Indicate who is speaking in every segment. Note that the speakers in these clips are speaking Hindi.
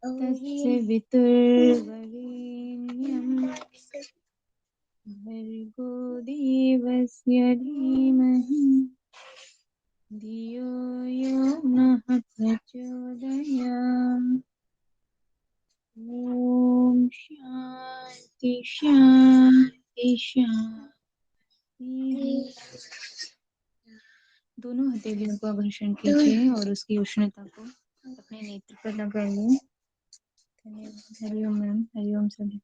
Speaker 1: तस्य वितुर्वरेण्यं भर्गो देवस्य धीमहि धियो यो नः प्रचोदयात्। ओम शांति शांति शांति। दोनों हथेलियों को घर्षण कीजिए और उसकी उष्णता को अपने नेत्र पर लगाइए। हरिओम मैम, हरिओम सभी।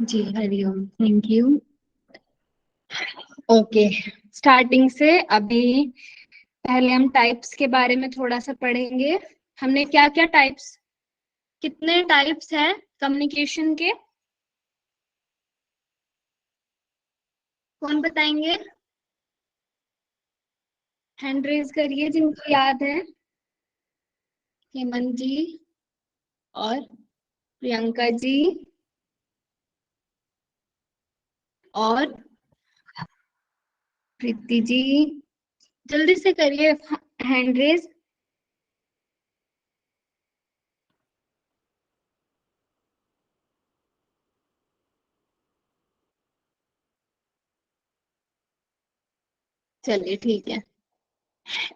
Speaker 2: जी हरिओम, थैंक यू। ओके, स्टार्टिंग से अभी पहले हम टाइप्स के बारे में थोड़ा सा पढ़ेंगे। हमने क्या क्या टाइप्स, कितने टाइप्स हैं कम्युनिकेशन के, कौन बताएंगे? हैंड रेज करिए जिनको याद है। हेमंत जी और प्रियंका जी और प्रीति जी, जल्दी से करिए हैंड रेज। चलिए ठीक है,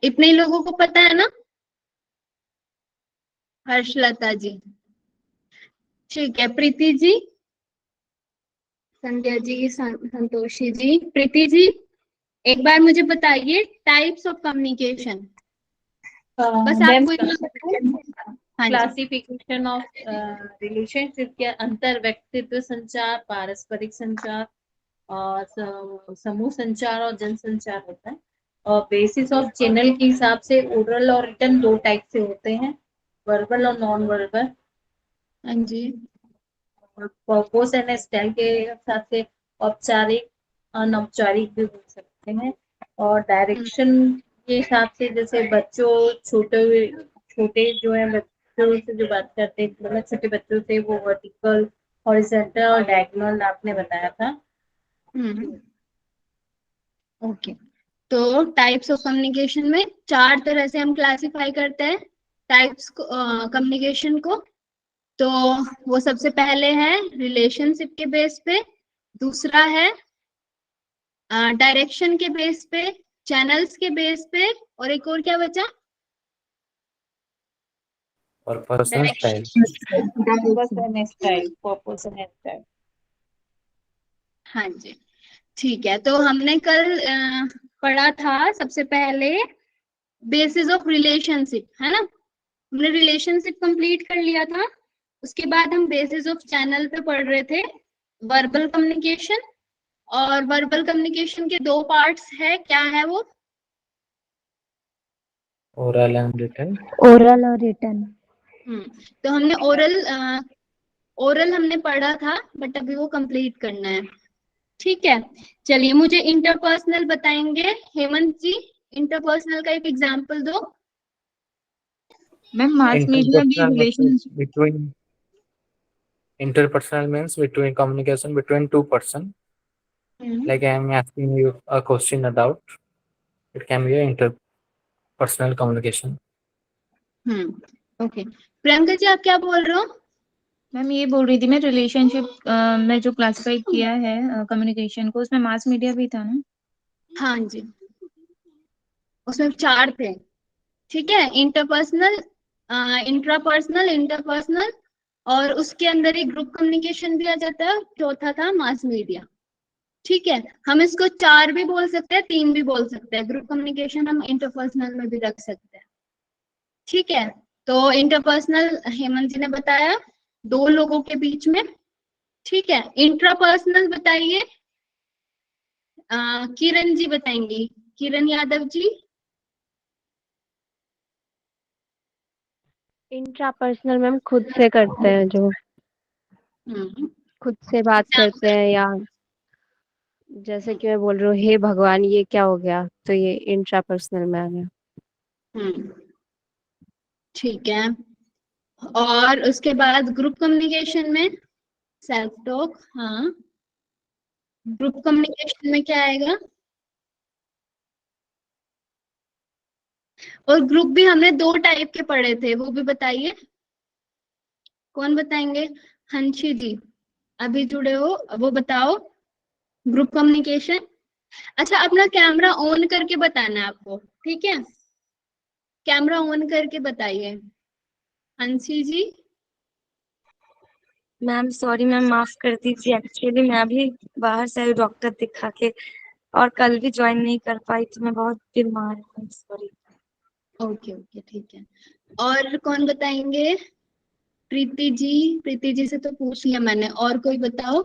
Speaker 2: इतने लोगों को पता है ना? हर्षलता जी, ठीक है। प्रीति जी, संध्या जी, संतोषी जी, प्रीति जी, एक बार मुझे बताइए टाइप्स ऑफ कम्युनिकेशन। बस आपको
Speaker 1: क्लासिफिकेशन ऑफ रिलेशनशिप के अंतर व्यक्तित्व संचार, पारस्परिक संचार और समूह संचार और जनसंचार होता है। और बेसिस ऑफ चैनल के हिसाब से ओरल और रिटन दो टाइप से होते हैं, वर्बल और नॉन वर्बल।
Speaker 2: हाँ जी।
Speaker 1: पर्पस एंड स्टाइल के हिसाब से औपचारिक, अनौपचारिक भी बोल सकते हैं। और डायरेक्शन के हिसाब से जैसे बच्चों, छोटे जो है बच्चों से जो बात करते हैं, मतलब छोटे बच्चों से, वो वर्टिकल, हॉरिजॉन्टल और डायगोनल आपने बताया था।
Speaker 2: ओके, तो टाइप्स ऑफ कम्युनिकेशन में 4 तरह से हम क्लासिफाई करते हैं टाइप्स को, कम्युनिकेशन को। तो वो सबसे पहले है रिलेशनशिप के बेस पे, दूसरा है डायरेक्शन के बेस पे, चैनल्स के बेस पे, और एक और क्या बचा?
Speaker 3: और पर्सनल स्टाइल।
Speaker 2: हाँ जी, ठीक है। तो हमने कल पढ़ा था सबसे पहले बेसिस ऑफ रिलेशनशिप, है ना? हमने रिलेशनशिप कंप्लीट कर लिया था। उसके बाद हम बेसिस ऑफ चैनल पे पढ़ रहे थे, वर्बल कम्युनिकेशन। और वर्बल कम्युनिकेशन के 2 पार्ट्स है, क्या है वो?
Speaker 3: Oral and written.
Speaker 4: ओरल और रिटन।
Speaker 2: तो हमने ओरल हमने पढ़ा था, बट अभी वो कंप्लीट करना है। ठीक है, चलिए मुझे इंटरपर्सनल बताएंगे हेमंत जी। इंटरपर्सनल का एक एग्जांपल दो।
Speaker 1: मैम मास मीडिया भी relationship
Speaker 3: between interpersonal means between communication between two person. Like I am asking you a question about, it can be a interpersonal communication.
Speaker 2: Okay, Priyanka ji आप क्या बोल रहे हो?
Speaker 1: मैम ये बोल रही थी मैं, रिलेशनशिप में जो क्लासिफाई किया है कम्युनिकेशन को, उसमें मास मीडिया भी था ना?
Speaker 2: हाँ जी, उसमें 4 थे। ठीक है, इंटरपर्सनल, इंट्रापर्सनल, इंटरपर्सनल, और उसके अंदर एक ग्रुप कम्युनिकेशन भी आ जाता है। चौथा था मास मीडिया। ठीक है, हम इसको 4 भी बोल सकते हैं, 3 भी बोल सकते हैं। ग्रुप कम्युनिकेशन हम इंटरपर्सनल में भी रख सकते हैं। ठीक है, तो इंटरपर्सनल हेमंत जी ने बताया, 2 लोगों के बीच में। ठीक है, इंट्रापर्सनल बताइए, किरण जी बताएंगी, किरण यादव जी।
Speaker 4: इंट्रापर्सनल मैम खुद से करते हैं, जो खुद से बात करते हैं, या जैसे कि मैं बोल रही हूँ हे भगवान ये क्या हो गया, तो ये इंट्रापर्सनल में आ गया।
Speaker 2: ठीक है। और उसके बाद ग्रुप कम्युनिकेशन में सेल्फ टॉक, हाँ, ग्रुप कम्युनिकेशन में क्या आएगा? और ग्रुप भी हमने 2 टाइप के पढ़े थे, वो भी बताइए, कौन बताएंगे? हंसी जी अभी जुड़े हो, वो बताओ ग्रुप कम्युनिकेशन। अच्छा, अपना कैमरा ऑन करके बताना है आपको, ठीक है? कैमरा ऑन करके बताइए हंसी जी।
Speaker 5: मैम सॉरी मैम, माफ कर दीजिए, एक्चुअली मैं अभी बाहर से आई डॉक्टर दिखा के, और कल भी ज्वाइन नहीं कर पाई, तो मैं बहुत बीमार हूँ, सॉरी।
Speaker 2: ओके ओके, ठीक है। और कौन बताएंगे? प्रीति जी, प्रीति जी से तो पूछ लिया मैंने, और कोई बताओ?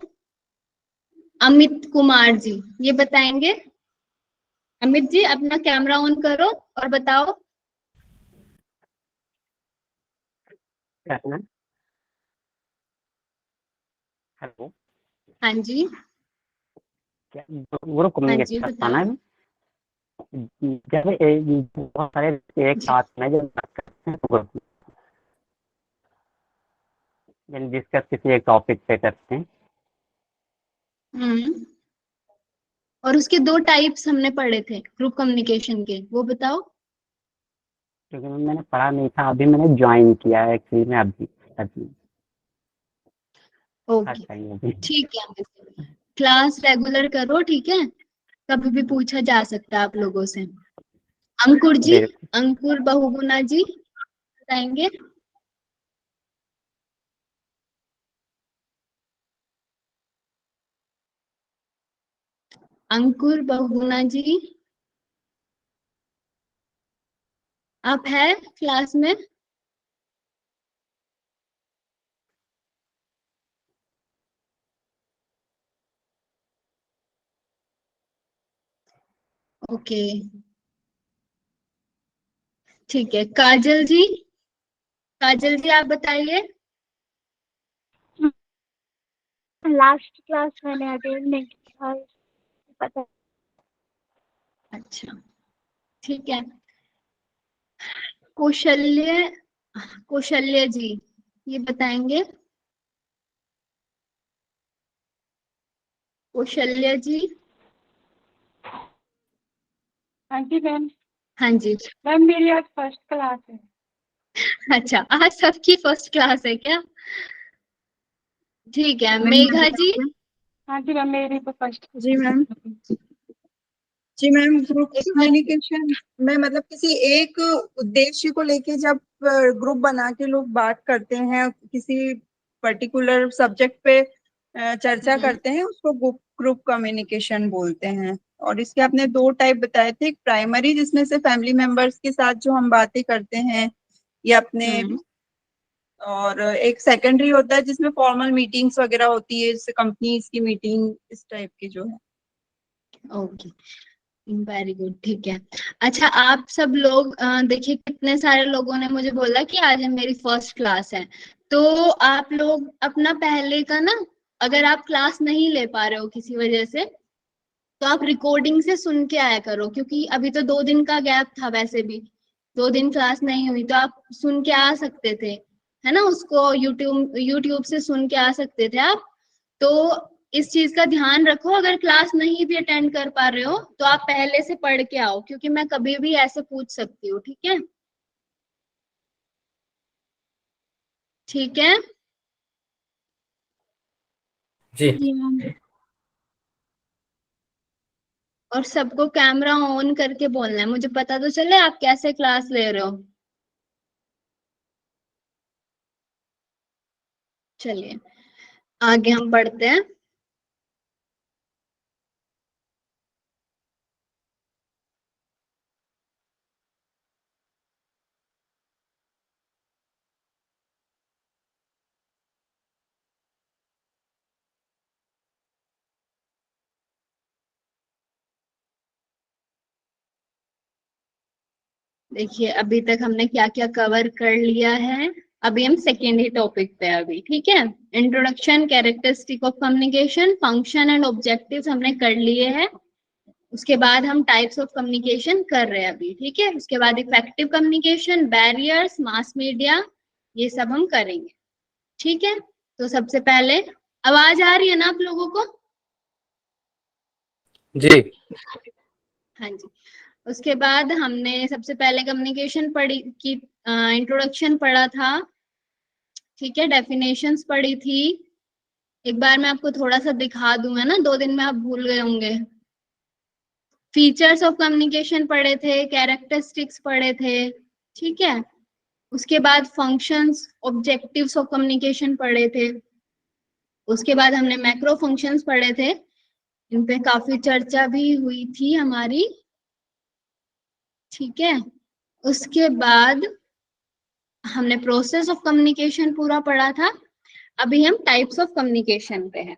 Speaker 2: अमित कुमार जी, ये बताएंगे? अमित जी अपना कैमरा ऑन करो और बताओ।
Speaker 6: हेलो।
Speaker 2: हाँ जी,
Speaker 6: क्या ग्रुप
Speaker 2: हाँ जी
Speaker 6: कम्युनिकेशन बताना
Speaker 2: बताओ।
Speaker 6: है? जब बहुत सारे एक
Speaker 2: जी।
Speaker 6: साथ में जब बात करते हैं तो डिस्कस किसी एक टॉपिक पे करते हैं।
Speaker 2: हम्म। और उसके 2 टाइप्स हमने पढ़े थे ग्रुप कम्युनिकेशन के, वो बताओ।
Speaker 6: क्योंकि मैंने पढ़ा नहीं था, अभी मैंने ज्वाइन किया है एक्चुअली में, अभी अभी
Speaker 2: ओके,
Speaker 6: अच्छा ही अभी।
Speaker 2: ठीक है। क्लास रेगुलर करो, ठीक है? कभी भी पूछा जा सकता है आप लोगों से। अंकुर जी,
Speaker 6: बिल्कुल।
Speaker 2: अंकुर बहुगुणा जी बताएंगे। अंकुर बहुगुणा जी, आप है क्लास में? ओके, ठीक है। काजल जी, काजल जी आप बताइए।
Speaker 5: लास्ट क्लास मैंने अटेंड नहीं किया, पता।
Speaker 2: अच्छा, ठीक है। कौशल्य, कौशल्य जी ये बताएंगे। कौशल्य जी।
Speaker 5: हाँ जी मैम।
Speaker 2: हाँ जी।
Speaker 5: मैम मेरी आज फर्स्ट क्लास है।
Speaker 2: अच्छा, आज सबकी फर्स्ट क्लास है क्या? ठीक है।
Speaker 7: मैम मैं
Speaker 2: मेघा
Speaker 7: बता
Speaker 2: जी।
Speaker 7: दूं?
Speaker 5: हाँ जी मैम, मेरी तो फर्स्ट।
Speaker 7: जी मैम। जी मैम, ग्रुप
Speaker 2: एक बार।
Speaker 7: कम्युनिकेशन में मतलब किसी एक उद्देश्य को लेके जब ग्रुप बना के लोग बात करते हैं, किसी पर्टिकुलर सब्जेक्ट पे चर्चा करते हैं, उसको ग्रुप कम्युनिकेशन बोलते हैं। और इसके आपने 2 टाइप बताए थे, एक प्राइमरी जिसमें से फैमिली मेंबर्स के साथ जो हम बातें करते हैं या अपने,
Speaker 2: हम्म।
Speaker 7: और एक सेकेंडरी होता है जिसमें फॉर्मल मीटिंग्स वगैरह होती है, जैसे कंपनीज की मीटिंग, इस टाइप की जो है।
Speaker 2: ओके, वेरी गुड, ठीक है। अच्छा, आप सब लोग देखिए, कितने सारे लोगों ने मुझे बोला कि आज मेरी फर्स्ट क्लास है। तो आप लोग अपना पहले का ना, अगर आप क्लास नहीं ले पा रहे हो किसी वजह से, तो आप रिकॉर्डिंग से सुन के आया करो, क्योंकि अभी तो 2 दिन का गैप था, वैसे भी 2 दिन क्लास नहीं हुई, तो आप सुन के आ सकते थे, है ना? उसको यूट्यूब यूट्यूब से सुन के आ सकते थे आप। तो इस चीज का ध्यान रखो, अगर क्लास नहीं भी अटेंड कर पा रहे हो तो आप पहले से पढ़ के आओ, क्योंकि मैं कभी भी ऐसे पूछ सकती हूँ, ठीक है? ठीक है।
Speaker 3: जी
Speaker 5: जी मैम।
Speaker 2: और सबको कैमरा ऑन करके बोलना है, मुझे पता तो चले आप कैसे क्लास ले रहे हो। चलिए आगे हम बढ़ते हैं। देखिए, अभी तक हमने क्या क्या कवर कर लिया है। अभी हम सेकेंड ही टॉपिक पे हैं अभी, ठीक है? Introduction, characteristic of communication, function and objectives हमने कर लिए हैं। उसके बाद हम टाइप्स ऑफ कम्युनिकेशन कर रहे हैं अभी, ठीक है। उसके बाद effective communication, barriers, mass media, ये सब हम करेंगे, ठीक है। तो सबसे पहले आवाज आ रही है ना आप लोगों को?
Speaker 3: जी।
Speaker 2: हाँ जी। उसके बाद हमने सबसे पहले कम्युनिकेशन पढ़ी की इंट्रोडक्शन पढ़ा था, ठीक है, डेफिनेशंस पढ़ी थी। एक बार मैं आपको थोड़ा सा दिखा दूं, है ना, 2 दिन में आप भूल गए होंगे। फीचर्स ऑफ कम्युनिकेशन पढ़े थे, कैरेक्टरिस्टिक्स पढ़े थे, ठीक है। उसके बाद फंक्शंस, ऑब्जेक्टिव्स ऑफ कम्युनिकेशन पढ़े थे। उसके बाद हमने मैक्रो फंक्शंस पढ़े थे, इन पे काफी चर्चा भी हुई थी हमारी, ठीक है। उसके बाद हमने प्रोसेस ऑफ कम्युनिकेशन पूरा पढ़ा था। अभी हम टाइप्स ऑफ कम्युनिकेशन पे हैं,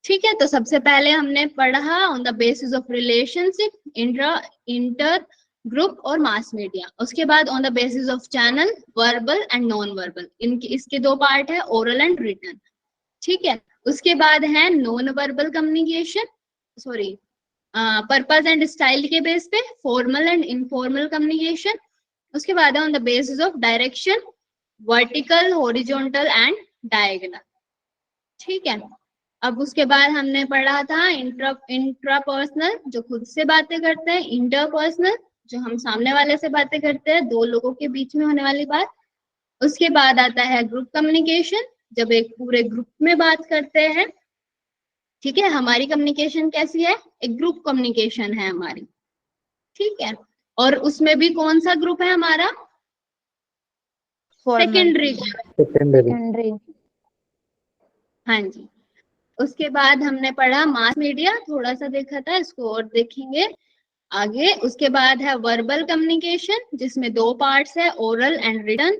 Speaker 2: ठीक है। तो सबसे पहले हमने पढ़ा on the basis of relationship, inter group और मास मीडिया। उसके बाद on the basis of channel, verbal and non verbal, इनके इसके 2 पार्ट है, ओरल एंड रिटन, ठीक है। उसके बाद है non verbal communication, sorry, purpose and style के बेस पे, फॉर्मल एंड इनफॉर्मल कम्युनिकेशन। उसके बाद है on the basis of direction, vertical, horizontal and diagonal, ठीक है। अब उसके बाद हमने पढ़ा था इंट्रापर्सनल, जो खुद से बातें करते हैं, इंटरपर्सनल, जो हम सामने वाले से बातें करते हैं, 2 लोगों के बीच में होने वाली बात। उसके बाद आता है ग्रुप कम्युनिकेशन, जब एक पूरे ग्रुप में बात करते हैं, ठीक है। हमारी कम्युनिकेशन कैसी है? एक ग्रुप कम्युनिकेशन है हमारी, ठीक है। और उसमें भी कौन सा ग्रुप है हमारा? सेकेंडरी।
Speaker 4: सेकेंडरी।
Speaker 2: हाँ जी। उसके बाद हमने पढ़ा मास मीडिया, थोड़ा सा देखा था, इसको और देखेंगे आगे। उसके बाद है वर्बल कम्युनिकेशन, जिसमें 2 पार्ट्स है, oral and written.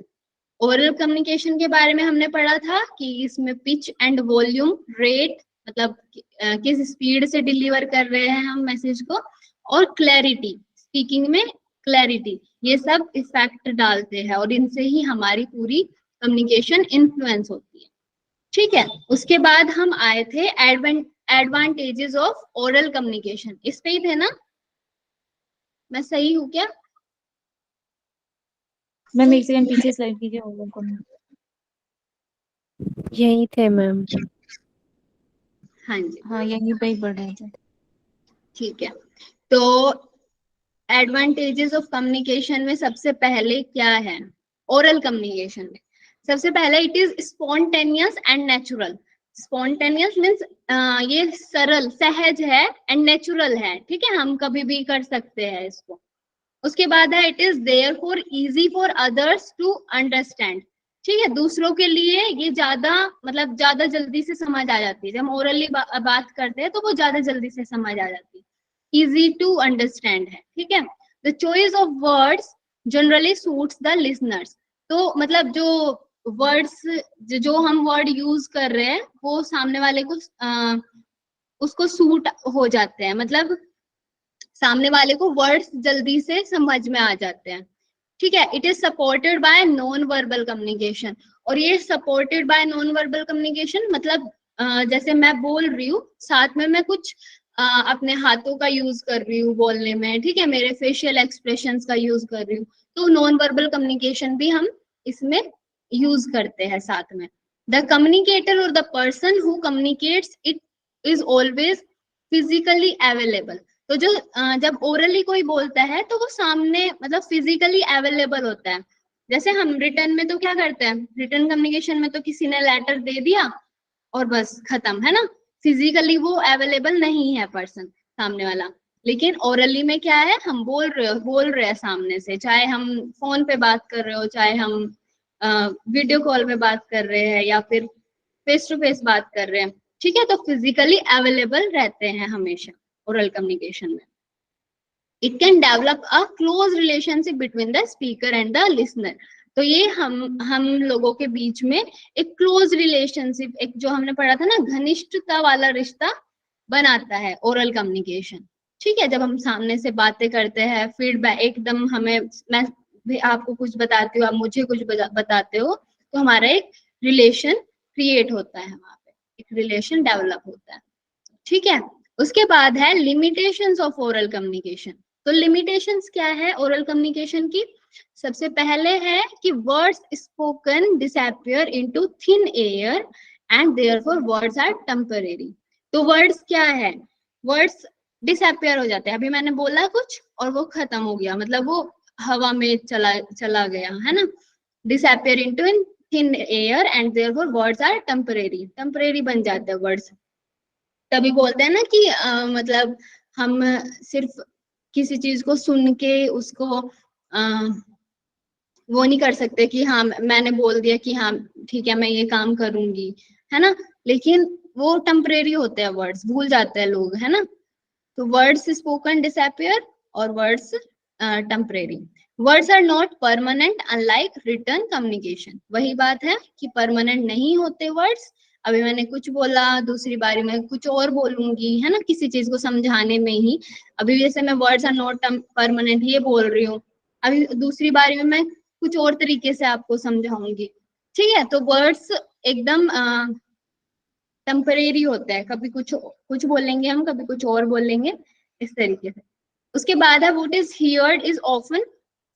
Speaker 2: Oral communication के बारे में हमने पढ़ा था कि इसमें पिच एंड वॉल्यूम, रेट, मतलब किस स्पीड से डिलीवर कर रहे हैं हम मैसेज को, और क्लैरिटी, स्पीकिंग में क्लैरिटी, ये सब इफेक्ट डालते हैं और इनसे ही हमारी पूरी कम्युनिकेशन इन्फ्लुएंस होती है, ठीक है। उसके बाद हम आए थे एडवांटेजेस ऑफ ओरल कम्युनिकेशन, इस पे ही थे ना? मैं सही हूँ क्या?
Speaker 5: मैम एक सेकंड पीछे स्लाइड कीजिए लोगों को।
Speaker 4: यही थे मैम।
Speaker 2: हाँ जी,
Speaker 5: हाँ यहीं पे ही पढ़ रहे थे।
Speaker 2: ठीक है। तो एडवांटेजेस ऑफ कम्युनिकेशन में सबसे पहले क्या है? ओरल कम्युनिकेशन में सबसे पहले it is spontaneous and natural. Spontaneous means ये सरल, सहज है, एंड नेचुरल है, ठीक है, हम कभी भी कर सकते हैं इसको। उसके बाद है it is there for easy for others to understand, ठीक है, दूसरों के लिए ये ज्यादा, मतलब ज्यादा जल्दी से समझ आ जाती है। जब हम ओरली बात करते हैं तो वो ज्यादा जल्दी से समझ आ जाती है, इजी टू अंडरस्टैंड है, ठीक है। The choice of words generally suits the listeners, तो मतलब जो वर्ड्स, जो हम वर्ड यूज कर रहे हैं वो सामने वाले को उसको सूट हो जाते हैं, मतलब सामने वाले को वर्ड्स जल्दी से समझ में आ जाते हैं, ठीक है। It is supported by non verbal communication, और ये supported by non verbal communication मतलब जैसे मैं बोल रही हूँ, साथ में मैं कुछ अपने हाथों का यूज कर रही हूँ बोलने में, ठीक है, मेरे फेशियल एक्सप्रेशंस का यूज कर रही हूँ, तो नॉन वर्बल कम्युनिकेशन भी हम इसमें यूज करते हैं साथ में। द कम्युनिकेटर और the person who communicates it is always physically available, तो जो जब ओरली कोई बोलता है तो वो सामने मतलब फिजिकली अवेलेबल होता है। जैसे हम रिटर्न में तो क्या करते हैं, रिटर्न कम्युनिकेशन में तो किसी ने लेटर दे दिया और बस खत्म, है ना, फिजिकली वो अवेलेबल नहीं है पर्सन सामने वाला। लेकिन ओरली में क्या है, हम बोल रहे हैं सामने से, चाहे हम फोन पे बात कर रहे हो, चाहे हम वीडियो कॉल पे बात कर रहे हैं, या फिर फेस टू फेस बात कर रहे हैं, ठीक है, तो फिजिकली अवेलेबल रहते हैं हमेशा ओरल कम्युनिकेशन में। It can develop a close relationship between the speaker and the listener, तो ये हम लोगों के बीच में एक क्लोज रिलेशनशिप, एक जो हमने पढ़ा था ना घनिष्ठता वाला रिश्ता बनाता है ओरल कम्युनिकेशन, ठीक है। जब हम सामने से बातें करते हैं, फीडबैक एकदम हमें, मैं भी आपको कुछ बताती हूँ, आप मुझे कुछ बताते हो, तो हमारा एक रिलेशन क्रिएट होता है, वहां पे एक रिलेशन डेवलप होता है, ठीक है। उसके बाद है लिमिटेशंस ऑफ ओरल कम्युनिकेशन। तो लिमिटेशंस क्या है ओरल कम्युनिकेशन की? सबसे पहले है कि words spoken disappear into thin air and therefore words are temporary. तो वर्ड्स क्या है? वर्ड्स डिसअपियर हो जाते हैं। अभी मैंने बोला कुछ और वो खत्म हो गया, मतलब वो हवा में चला गया, है ना। Disappear into in thin air and therefore words are temporary. Temporary बन जाते हैं वर्ड्स। तभी बोलते हैं ना कि मतलब हम सिर्फ किसी चीज को सुन के उसको वो नहीं कर सकते कि हाँ मैंने बोल दिया कि हाँ ठीक है मैं ये काम करूंगी, है ना। लेकिन वो टेम्परेरी होते हैं वर्ड्स, भूल जाते हैं लोग, है ना। तो वर्ड्स स्पोकन डिसअपियर और words temporary. Words are not permanent unlike written communication. वही बात है कि परमानेंट नहीं होते वर्ड्स। अभी मैंने कुछ बोला, दूसरी बारी में कुछ और बोलूंगी, है ना, किसी चीज को समझाने में ही। अभी जैसे मैं वर्ड्स आर नॉट परमानेंट ये बोल रही हूँ, अभी दूसरी बारी में मैं कुछ और तरीके से आपको समझाऊंगी, ठीक है। तो वर्ड्स एकदम टेम्परेरी होता है, कभी कुछ बोलेंगे हम, कभी कुछ और बोलेंगे, इस तरीके से। उसके बाद है what is heard is often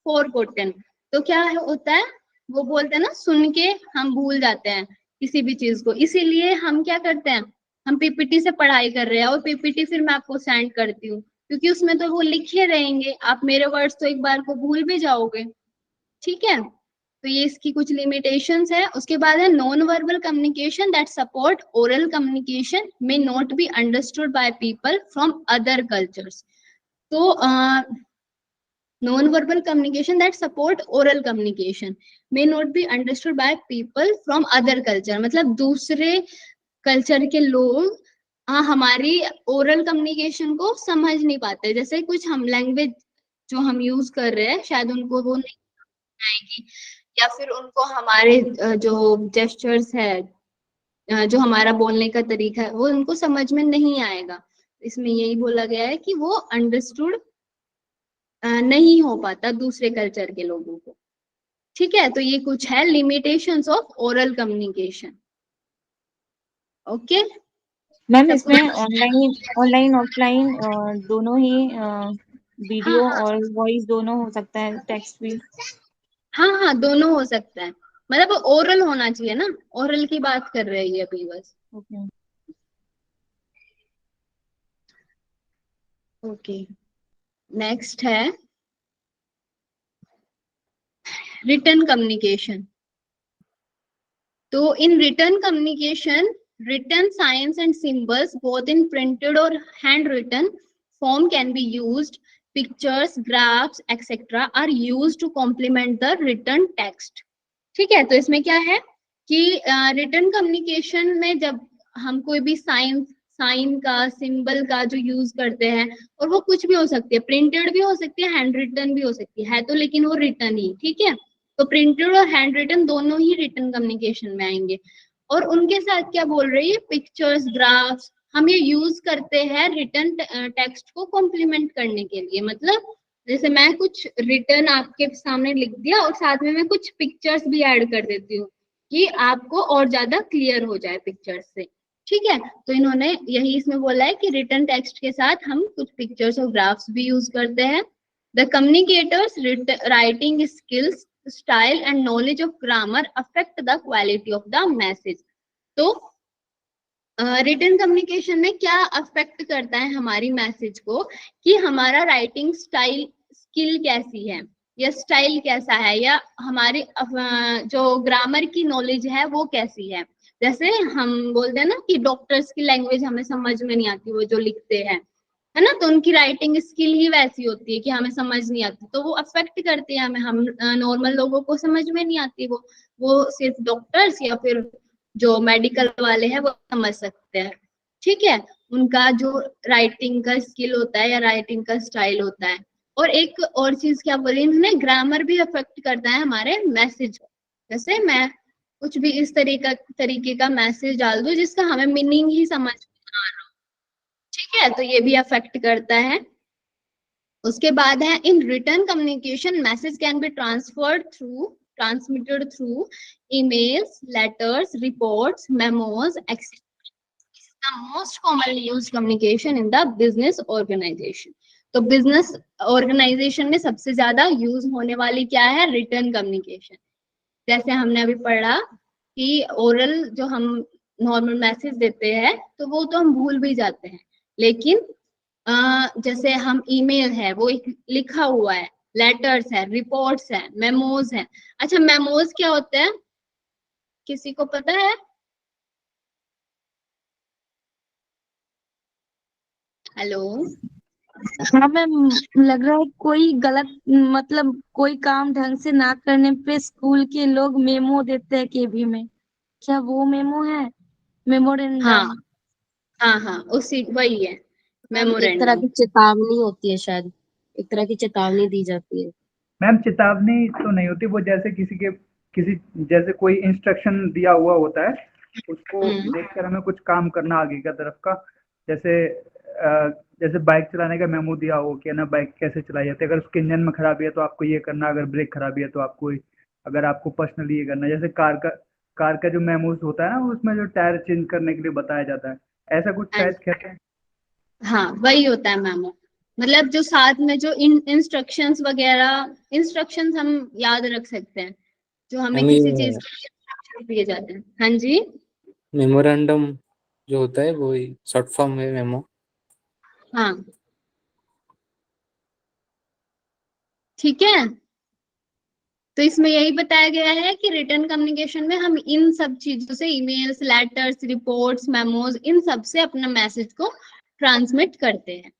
Speaker 2: forgotten. तो क्या होता है, वो बोलते हैं ना सुन के हम भूल जाते हैं किसी भी चीज को, इसीलिए हम क्या करते हैं, हम पीपीटी से पढ़ाई कर रहे हैं और पीपीटी फिर मैं आपको सेंड करती हूँ, क्योंकि उसमें तो वो लिखे रहेंगे, आप मेरे वर्ड्स तो एक बार को भूल भी जाओगे, ठीक है। तो ये इसकी कुछ लिमिटेशंस है। उसके बाद है non verbal communication that support oral communication may not be understood by people from other cultures. तो non verbal communication that support oral communication may not be understood by people from other culture, मतलब दूसरे कल्चर के लोग हमारी ओरल कम्युनिकेशन को समझ नहीं पाते। जैसे कुछ हम लैंग्वेज जो हम यूज कर रहे हैं शायद उनको वो नहीं आएगी, या फिर उनको हमारे जो जेस्चर्स है, जो हमारा बोलने का तरीका है, वो उनको समझ में नहीं आएगा। इसमें यही बोला गया है कि वो अंडरस्टूड नहीं हो पाता दूसरे कल्चर के लोगों को, ठीक है। तो ये कुछ है limitations of oral communication. Okay
Speaker 5: ma'am इसमें ऑनलाइन ऑफलाइन दोनों ही वीडियो
Speaker 2: हाँ
Speaker 5: और वॉइस दोनों हो सकता है, टेक्स्ट भी?
Speaker 2: हाँ हाँ दोनों हो सकता है, मतलब ओरल होना चाहिए ना, ओरल की बात कर रहे हैं अभी बस।
Speaker 5: ओके।
Speaker 2: ओके नेक्स्ट है रिटन कम्युनिकेशन। तो in written communication written signs and symbols both in printed or handwritten form can be used. Pictures, graphs, etc. are used to complement the written text. ठीक है। तो इसमें क्या है कि रिटन कम्युनिकेशन में जब हम कोई भी साइन का, सिंबल का जो यूज करते हैं, और वो कुछ भी हो सकती है, प्रिंटेड भी हो सकती है, हैंड रिटन भी हो सकती है तो लेकिन वो रिटन ही, ठीक है। तो प्रिंटेड और हैंड रिटन दोनों ही रिटन कम्युनिकेशन में आएंगे। और उनके साथ क्या बोल रही है, पिक्चर्स, ग्राफ्स, हम ये यूज करते हैं रिटन टेक्स्ट को कॉम्प्लीमेंट करने के लिए। मतलब जैसे मैं कुछ रिटन आपके सामने लिख दिया और साथ में मैं कुछ पिक्चर्स भी ऐड कर देती हूँ कि आपको और ज्यादा क्लियर हो जाए पिक्चर्स से, ठीक है। तो इन्होंने यही इसमें बोला है कि रिटन टेक्स्ट के साथ हम कुछ पिक्चर्स और ग्राफ्स भी यूज करते हैं। The communicators writing skills, style and knowledge of grammar affect the quality of the message. तो रिटन कम्युनिकेशन में क्या अफेक्ट करता है हमारी मैसेज को, कि हमारा राइटिंग स्टाइल, स्किल कैसी है या स्टाइल कैसा है, या हमारी जो ग्रामर की नॉलेज है वो कैसी है। जैसे हम बोलते हैं ना कि डॉक्टर्स की लैंग्वेज हमें समझ में नहीं आती, वो जो लिखते हैं, है ना, तो उनकी राइटिंग स्किल ही वैसी होती है कि हमें समझ नहीं आती, तो वो अफेक्ट करती है हमें। हम नॉर्मल लोगों को समझ में नहीं आती वो सिर्फ डॉक्टर्स या फिर जो मेडिकल वाले हैं वो समझ सकते हैं, ठीक है। उनका जो राइटिंग का स्किल होता है या राइटिंग का स्टाइल होता है। और एक और चीज क्या बोली इन्होंने, ग्रामर भी अफेक्ट करता है हमारे मैसेज को। जैसे मैं कुछ भी इस तरीके का मैसेज डाल दूं जिसका हमें मीनिंग ही समझ में आ रहा हो, ठीक है, तो ये भी अफेक्ट करता है। उसके बाद है in written communication message can be transmitted through emails, letters, reports, memos, etc. The most commonly used communication in the business organisation. तो बिजनेस ऑर्गेनाइजेशन में सबसे ज्यादा यूज होने वाली क्या है, रिटर्न कम्युनिकेशन। जैसे हमने अभी पढ़ा कि ओरल जो हम नॉर्मल मैसेज देते हैं तो वो तो हम भूल भी जाते हैं, लेकिन जैसे हम ईमेल है वो एक लिखा हुआ है, लेटर्स है, रिपोर्ट्स है, मेमोज है। अच्छा, मेमोज क्या होते हैं, किसी को पता है? हेलो।
Speaker 5: हाँ मैम, लग रहा है कोई गलत, मतलब कोई काम ढंग से ना करने पे स्कूल के लोग मेमो देते हैं केबी में, क्या वो मेमो है? मेमोरेंडम।
Speaker 2: हाँ हाँ हाँ, उसी वही है
Speaker 8: मैम एक तरह
Speaker 2: मेमोरेंडम।
Speaker 8: की चेतावनी होती है, शायद एक तरह की चेतावनी दी जाती है।
Speaker 9: मैम चेतावनी तो नहीं होती, वो जैसे किसी जैसे कोई इंस्ट्रक्शन दिया हुआ होता है, उसको देखकर हमें कुछ काम करना आगे का तरफ का। जैसे बाइक चलाने का मेमो दिया हो कि ना बाइक कैसे चलाई जाती है, अगर उसके इंजन में खराबी है तो आपको ये करना, अगर ब्रेक खराबी है तो आपको, अगर आपको पर्सनली ये करना। जैसे कार का जो मेमोज होता है ना, उसमें जो टायर चेंज करने के लिए बताया जाता है, ऐसा कुछ शायद कहते हैं।
Speaker 2: हाँ वही होता है मेमो, मतलब जो साथ में जो इंस्ट्रक्शंस वगैरह, इंस्ट्रक्शंस हम याद रख सकते हैं जो हमें
Speaker 3: हमें
Speaker 2: किसी चीज के इंस्ट्रक्शन दिए जाते हैं। हाँ जी,
Speaker 3: मेमोरेंडम जो होता है वो शॉर्ट फॉर्म में मेमो।
Speaker 2: हाँ ठीक है। तो इसमें यही बताया गया है कि रिटर्न कम्युनिकेशन में हम इन सब चीजों से, ईमेल्स, लेटर्स, रिपोर्ट्स, मेमोज, इन सब से अपना मैसेज को ट्रांसमिट करते हैं।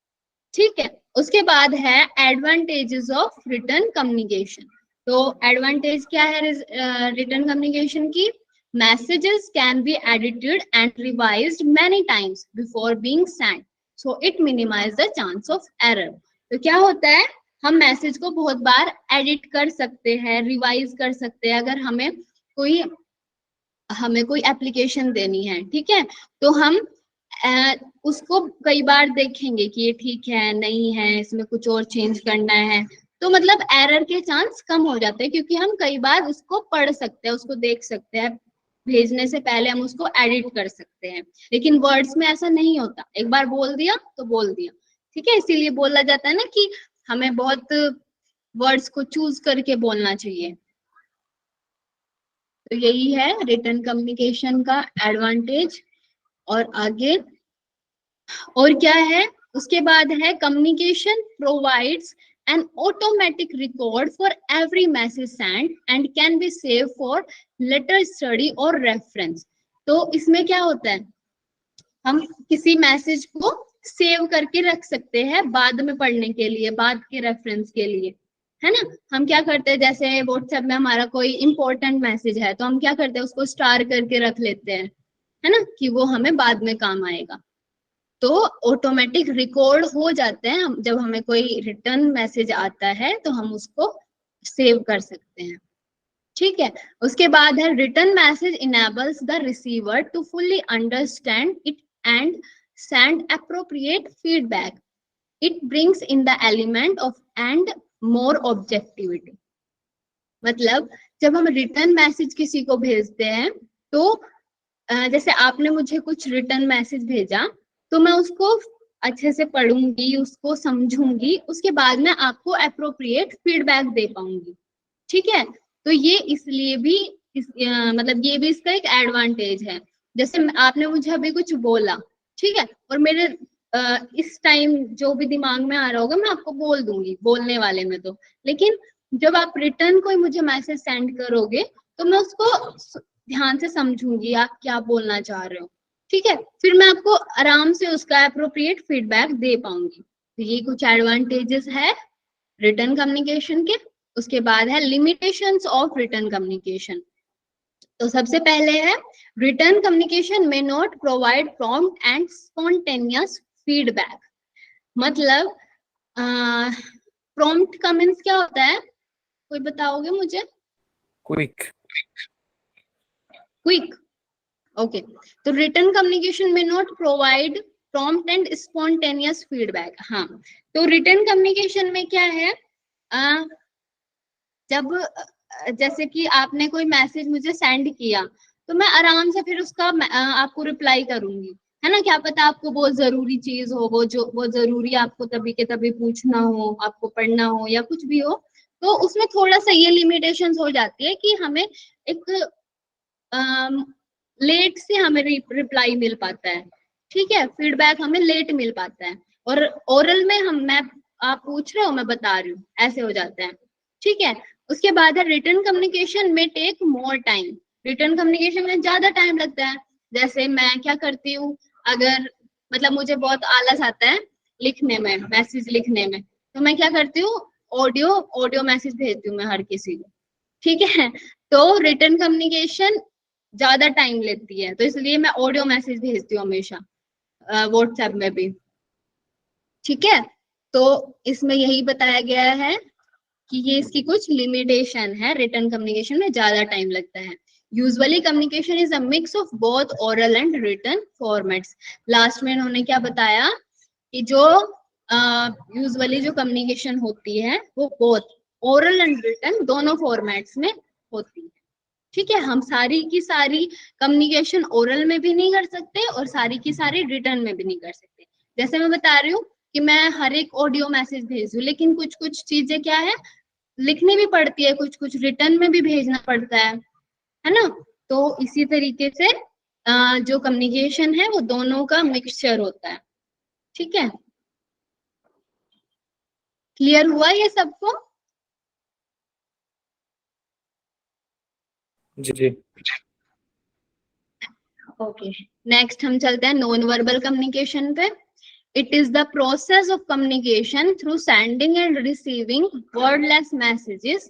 Speaker 2: ठीक है, उसके बाद है एडवांटेजेस ऑफ रिटर्न कम्युनिकेशन। तो एडवांटेज क्या है रिटर्न कम्युनिकेशन की? Messages can be edited and revised many times before being Saint, so it minimise the chance of error. तो क्या होता है, हम मैसेज को बहुत बार एडिट कर सकते हैं, रिवाइज कर सकते हैं। अगर हमें कोई एप्लीकेशन देनी है, ठीक है, तो हम उसको कई बार देखेंगे कि ये ठीक है नहीं है, इसमें कुछ और चेंज करना है। तो मतलब एरर के चांस कम हो जाते हैं, क्योंकि हम कई बार उसको पढ़ सकते हैं, उसको देख सकते हैं, भेजने से पहले हम उसको एडिट कर सकते हैं। लेकिन वर्ड्स में ऐसा नहीं होता, एक बार बोल दिया तो बोल दिया। ठीक है, इसीलिए बोला जाता है ना कि हमें बहुत वर्ड्स को चूज करके बोलना चाहिए। तो यही है रिटर्न कम्युनिकेशन का एडवांटेज। और आगे और क्या है, उसके बाद है communication provides an automatic record for every message send and can be save for later study और रेफरेंस। तो इसमें क्या होता है, हम किसी मैसेज को सेव करके रख सकते हैं बाद में पढ़ने के लिए, बाद के रेफरेंस के लिए, है ना। हम क्या करते हैं, जैसे व्हाट्सएप में हमारा कोई इंपॉर्टेंट मैसेज है तो हम क्या करते हैं, उसको स्टार करके रख लेते हैं, है ना, कि वो हमें बाद में काम आएगा। तो ऑटोमेटिक रिकॉर्ड हो जाते हैं, जब हमें कोई रिटर्न मैसेज आता है तो हम उसको सेव कर सकते हैं। ठीक है, उसके बाद है written message enables the receiver to fully understand it and send appropriate feedback. It brings in the element of and more objectivity. मतलब जब हम रिटर्न मैसेज किसी को भेजते हैं तो जैसे आपने मुझे कुछ रिटर्न मैसेज भेजा, तो मैं उसको अच्छे से पढ़ूंगी, उसको समझूंगी, उसके बाद में आपको अप्रोप्रिएट फीडबैक दे पाऊंगी। ठीक है, तो ये इसलिए भी मतलब ये भी इसका एक एडवांटेज है। जैसे आपने मुझे अभी कुछ बोला, ठीक है, और मेरे इस टाइम जो भी दिमाग में आ रहा होगा मैं आपको बोल दूंगी बोलने वाले में तो, लेकिन जब आप रिटर्न कोई मुझे मैसेज सेंड करोगे तो मैं उसको ध्यान से समझूंगी आप क्या बोलना चाह रहे हो। ठीक है, फिर मैं आपको आराम से उसका एप्रोप्रिएट फीडबैक दे पाऊंगी। तो ये कुछ एडवांटेजेस है रिटर्न कम्युनिकेशन के। उसके बाद है लिमिटेशंस ऑफ रिटर्न कम्युनिकेशन। तो सबसे पहले है रिटर्न कम्युनिकेशन में not provide prompt and spontaneous feedback. मतलब प्रॉम्प्ट का मीन्स क्या होता है, कोई बताओगे मुझे?
Speaker 3: क्विक।
Speaker 2: ओके, तो रिटर्न कम्युनिकेशन में not provide prompt and spontaneous feedback. हाँ, तो रिटर्न कम्युनिकेशन में क्या है, जब जैसे कि आपने कोई मैसेज मुझे सेंड किया तो मैं आराम से फिर उसका आपको रिप्लाई करूंगी, है ना, क्या पता आपको बहुत जरूरी चीज हो, वो जो बहुत जरूरी आपको तभी के तभी पूछना हो, आपको पढ़ना हो या कुछ भी हो, तो उसमें थोड़ा सा ये लिमिटेशंस हो जाती है कि हमें एक लेट से हमें रिप्लाई मिल पाता है, ठीक है, फीडबैक हमें लेट मिल पाता है, और ओरल में मैं आप पूछ रहे हो मैं बता रही हूँ, ऐसे हो जाता है, ठीक है। उसके बाद है रिटन कम्युनिकेशन में take more time, written communication में ज्यादा टाइम लगता है। जैसे मैं क्या करती हूँ, अगर मतलब मुझे बहुत आलस आता है लिखने में, मैसेज लिखने में, तो मैं क्या करती हूँ, ऑडियो मैसेज भेजती हूँ मैं हर किसी को, ठीक है। तो रिटन कम्युनिकेशन ज्यादा टाइम लेती है, तो इसलिए मैं ऑडियो मैसेज भेजती हूँ हमेशा, व्हाट्सएप में भी, ठीक है। तो इसमें यही बताया गया है कि ये इसकी कुछ लिमिटेशन है, रिटन कम्युनिकेशन में ज्यादा टाइम लगता है। Usually communication is a mix of both oral and written formats. Last में इन्होंने क्या बताया कि जो यूजुअली जो कम्युनिकेशन होती है वो बोथ ओरल एंड रिटन दोनों फॉर्मेट्स में होती है, ठीक है। हम सारी की सारी कम्युनिकेशन ओरल में भी नहीं कर सकते और सारी की सारी रिटर्न में भी नहीं कर सकते। जैसे मैं बता रही हूँ कि मैं हर एक ऑडियो मैसेज भेज दूं, लेकिन कुछ कुछ चीजें क्या है, लिखनी भी पड़ती है, कुछ कुछ रिटर्न में भी भेजना पड़ता है ना। तो इसी तरीके से जो कम्युनिकेशन है वो दोनों का मिक्सचर होता है, ठीक है। क्लियर हुआ ये सबको?
Speaker 3: जी जी।
Speaker 2: ओके, नेक्स्ट हम चलते हैं नॉन वर्बल कम्युनिकेशन पे। It is the process of communication through sending and receiving wordless messages.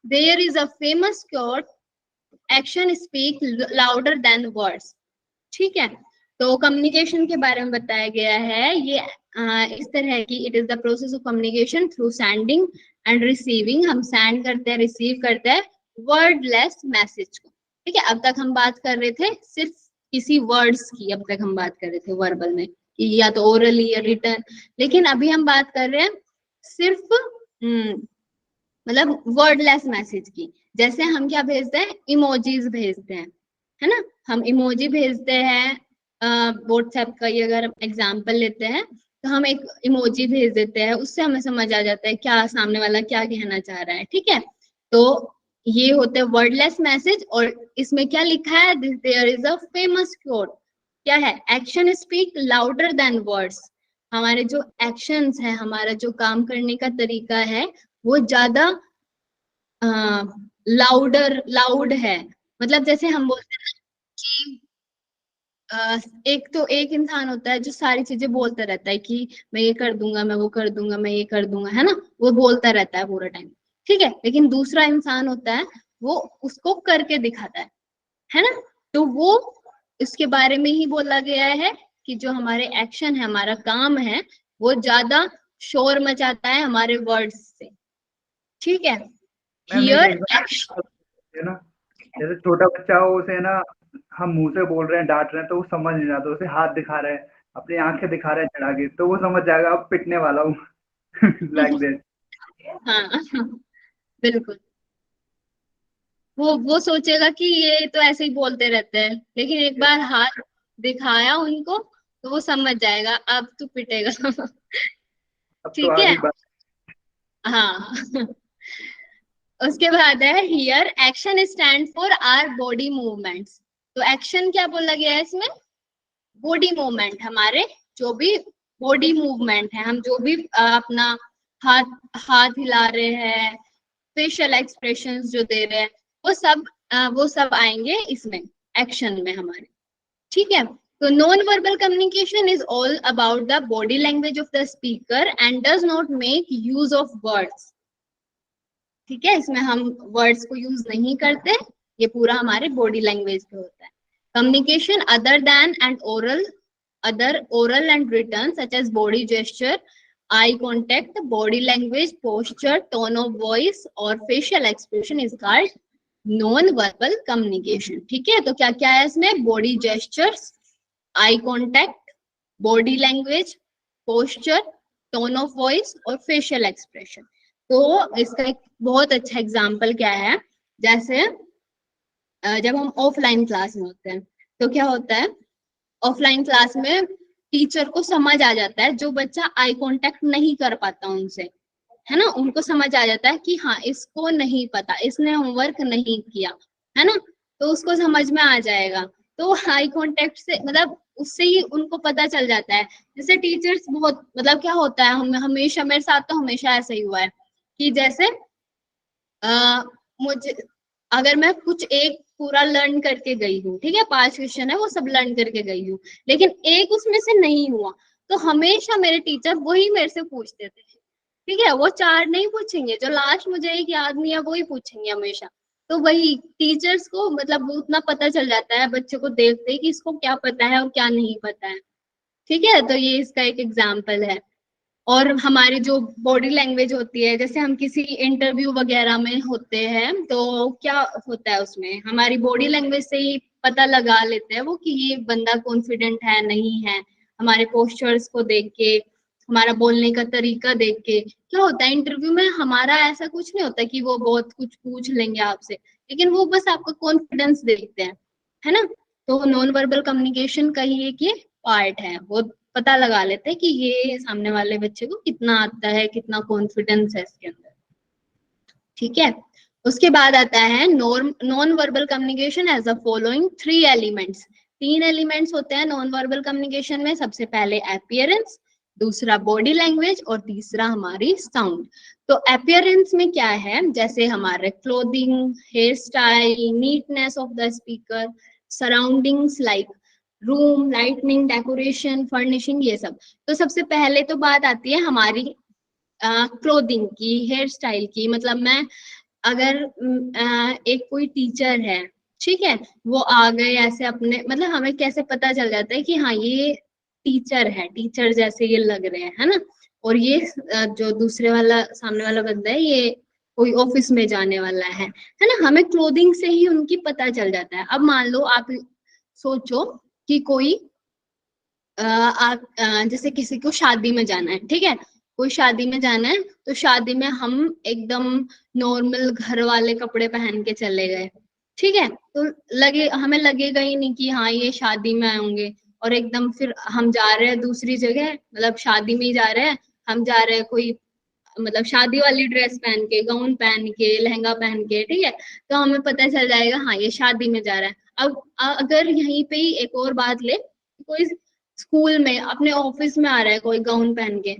Speaker 2: There is a famous quote, action speak louder than words. ठीक है, तो कम्युनिकेशन के बारे में बताया गया है ये इस तरह की, it is the process of communication through sending end receiving, हम सेंड करते हैं रिसीव करते हैं वर्डलेस मैसेज को, ठीक है। अब तक हम बात कर रहे थे सिर्फ किसी वर्ड्स की, अब तक हम बात कर रहे थे वर्बल में कि या तो ओरली या रिटर्न, लेकिन अभी हम बात कर रहे हैं सिर्फ मतलब वर्डलेस मैसेज की। जैसे हम क्या भेजते हैं, इमोजीज भेजते हैं, है ना, हम इमोजी भेजते हैं व्हाट्सएप का, ये अगर एग्जांपल लेते हैं तो हम एक इमोजी भेज देते हैं, उससे हमें समझ आ जाता है क्या सामने वाला क्या कहना चाह रहा है, ठीक है। तो ये होते हैं वर्डलेस मैसेज, और इसमें क्या लिखा है, there is a famous quote, क्या है, action speak louder than words. हमारे जो एक्शंस है, हमारा जो काम करने का तरीका है वो ज्यादा लाउड है। मतलब जैसे हम बोलते हैं ना कि एक तो एक इंसान होता है जो सारी चीजें बोलता रहता है कि मैं ये कर दूंगा, मैं वो कर दूंगा, मैं ये कर दूंगा, है ना, वो बोलता रहता है पूरा टाइम, ठीक है। लेकिन दूसरा इंसान होता है वो उसको करके दिखाता है ना। तो वो इसके बारे में ही बोला गया है कि जो हमारे एक्शन है, हमारा काम है, वो ज्यादा शोर मचाता है हमारे वर्ड्स से, ठीक है।
Speaker 9: मैम एक
Speaker 2: हियर
Speaker 9: एग्जाम्पल है ना, जैसे छोटा बच्चा हो, उसे ना हम मुंह से बोल रहे हैं, डांट रहे हैं, तो वो समझ नहीं आता, उसे हाथ दिखा रहे हैं, अपनी आंखें दिखा रहे हैं चढ़ा के, तो वो समझ जाएगा अब पिटने वाला हूँ। Like that.
Speaker 2: हाँ बिल्कुल, वो सोचेगा कि ये तो ऐसे ही बोलते रहते हैं, लेकिन एक बार हाथ दिखाया उनको तो वो समझ जाएगा, अब तू पिटेगा।
Speaker 9: अब तो
Speaker 2: ठीक
Speaker 9: आ
Speaker 2: है,
Speaker 9: गई बात।
Speaker 2: हाँ। उसके बाद है here action stand for our body movements. तो एक्शन क्या बोला गया है इसमें, बॉडी मूवमेंट, हमारे जो भी बॉडी मूवमेंट है, हम जो भी अपना हाथ हाथ हिला रहे हैं, फेशियल एक्सप्रेशंस जो दे रहे हैं, वो सब आएंगे इसमें एक्शन में हमारे, ठीक है। तो non verbal communication is all about the body language of the speaker and does not make use of words, ठीक है। इसमें हम वर्ड्स को यूज नहीं करते, ये पूरा हमारे बॉडी लैंग्वेज पे होता है। Communication other than and oral and written such as body gesture, eye contact, body language, posture, tone of voice और facial expression is called non-verbal communication, ठीक है। तो क्या क्या है इसमें, body gestures, eye contact, body language, posture, tone of voice और facial expression। तो इसका एक बहुत अच्छा एग्जाम्पल क्या है, जैसे जब हम ऑफलाइन क्लास में होते हैं तो क्या होता है, ऑफलाइन क्लास में टीचर को समझ आ जाता है, जो बच्चा आई कांटेक्ट नहीं कर पाता उनसे, है ना, उनको समझ आ जाता है कि हाँ इसको नहीं पता, इसने होमवर्क नहीं किया, है ना, तो उसको समझ में आ जाएगा। तो आई कांटेक्ट से मतलब उससे ही उनको पता चल जाता है। जैसे टीचर्स बहुत मतलब क्या होता है, हम हमेशा, मेरे साथ तो हमेशा ऐसा ही हुआ है कि जैसे मुझे, अगर मैं कुछ एक पूरा लर्न करके गई हूँ, ठीक है, 5 क्वेश्चन है वो सब लर्न करके गई हूँ, लेकिन एक उसमें से नहीं हुआ, तो हमेशा मेरे टीचर वही मेरे से पूछते थे, ठीक है, वो 4 नहीं पूछेंगे, जो लास्ट मुझे एक याद नहीं है वो ही पूछेंगे हमेशा। तो वही टीचर्स को मतलब उतना पता चल जाता है बच्चे को देखते ही कि इसको क्या पता है और क्या नहीं पता है, ठीक है, तो ये इसका एक एग्जाम्पल है। और हमारी जो बॉडी लैंग्वेज होती है, जैसे हम किसी इंटरव्यू वगैरह में होते हैं तो क्या होता है, उसमें हमारी बॉडी लैंग्वेज से ही पता लगा लेते हैं वो कि ये बंदा कॉन्फिडेंट है नहीं है, हमारे पोस्चर्स को देख के, हमारा बोलने का तरीका देख के। क्या होता है इंटरव्यू में, हमारा ऐसा कुछ नहीं होता कि वो बहुत कुछ पूछ लेंगे आपसे, लेकिन वो बस आपका कॉन्फिडेंस देखते हैं, है ना। तो नॉन वर्बल कम्युनिकेशन का ही एक ये पार्ट है, वो पता लगा लेते हैं कि ये सामने वाले बच्चे को कितना आता है, कितना कॉन्फिडेंस है इसके अंदर, ठीक है। उसके बाद आता है non verbal communication as a following 3 elements. 3 elements होते हैं नॉन वर्बल कम्युनिकेशन में। सबसे पहले अपीयरेंस, दूसरा बॉडी लैंग्वेज और तीसरा हमारी साउंड। तो अपीयरेंस में क्या है, जैसे हमारे clothing, hair style, neatness of the speaker, surroundings like room, lightning, decoration, furnishing, ये सब। तो सबसे पहले तो बात आती है हमारी क्लोथिंग की, हेयर स्टाइल की। मतलब मैं अगर एक कोई टीचर है, ठीक है, वो आ गए ऐसे अपने, मतलब हमें कैसे पता चल जाता है कि हाँ ये टीचर है, टीचर जैसे ये लग रहे हैं, है ना। और ये जो दूसरे वाला सामने वाला बंदा है ये कोई ऑफिस में जाने वाला है ना। हमें क्लोथिंग से ही उनकी पता चल जाता है। अब मान लो आप सोचो कि कोई आप जैसे किसी को शादी में जाना है, ठीक है, कोई शादी में जाना है, तो शादी में हम एकदम नॉर्मल घर वाले कपड़े पहन के चले गए, ठीक है, तो हमें लगेगा ही नहीं कि हाँ ये शादी में आए होंगे। और एकदम फिर हम जा रहे हैं दूसरी जगह, मतलब शादी में ही जा रहे हैं, हम जा रहे हैं कोई मतलब शादी वाली ड्रेस पहन के, गाउन पहन के, लहंगा पहन के, ठीक है, तो हमें पता चल जाएगा हाँ ये शादी में जा रहा है। अब अगर यहीं पे ही एक और बात ले, कोई स्कूल में अपने ऑफिस में आ रहा है कोई गाउन पहन के,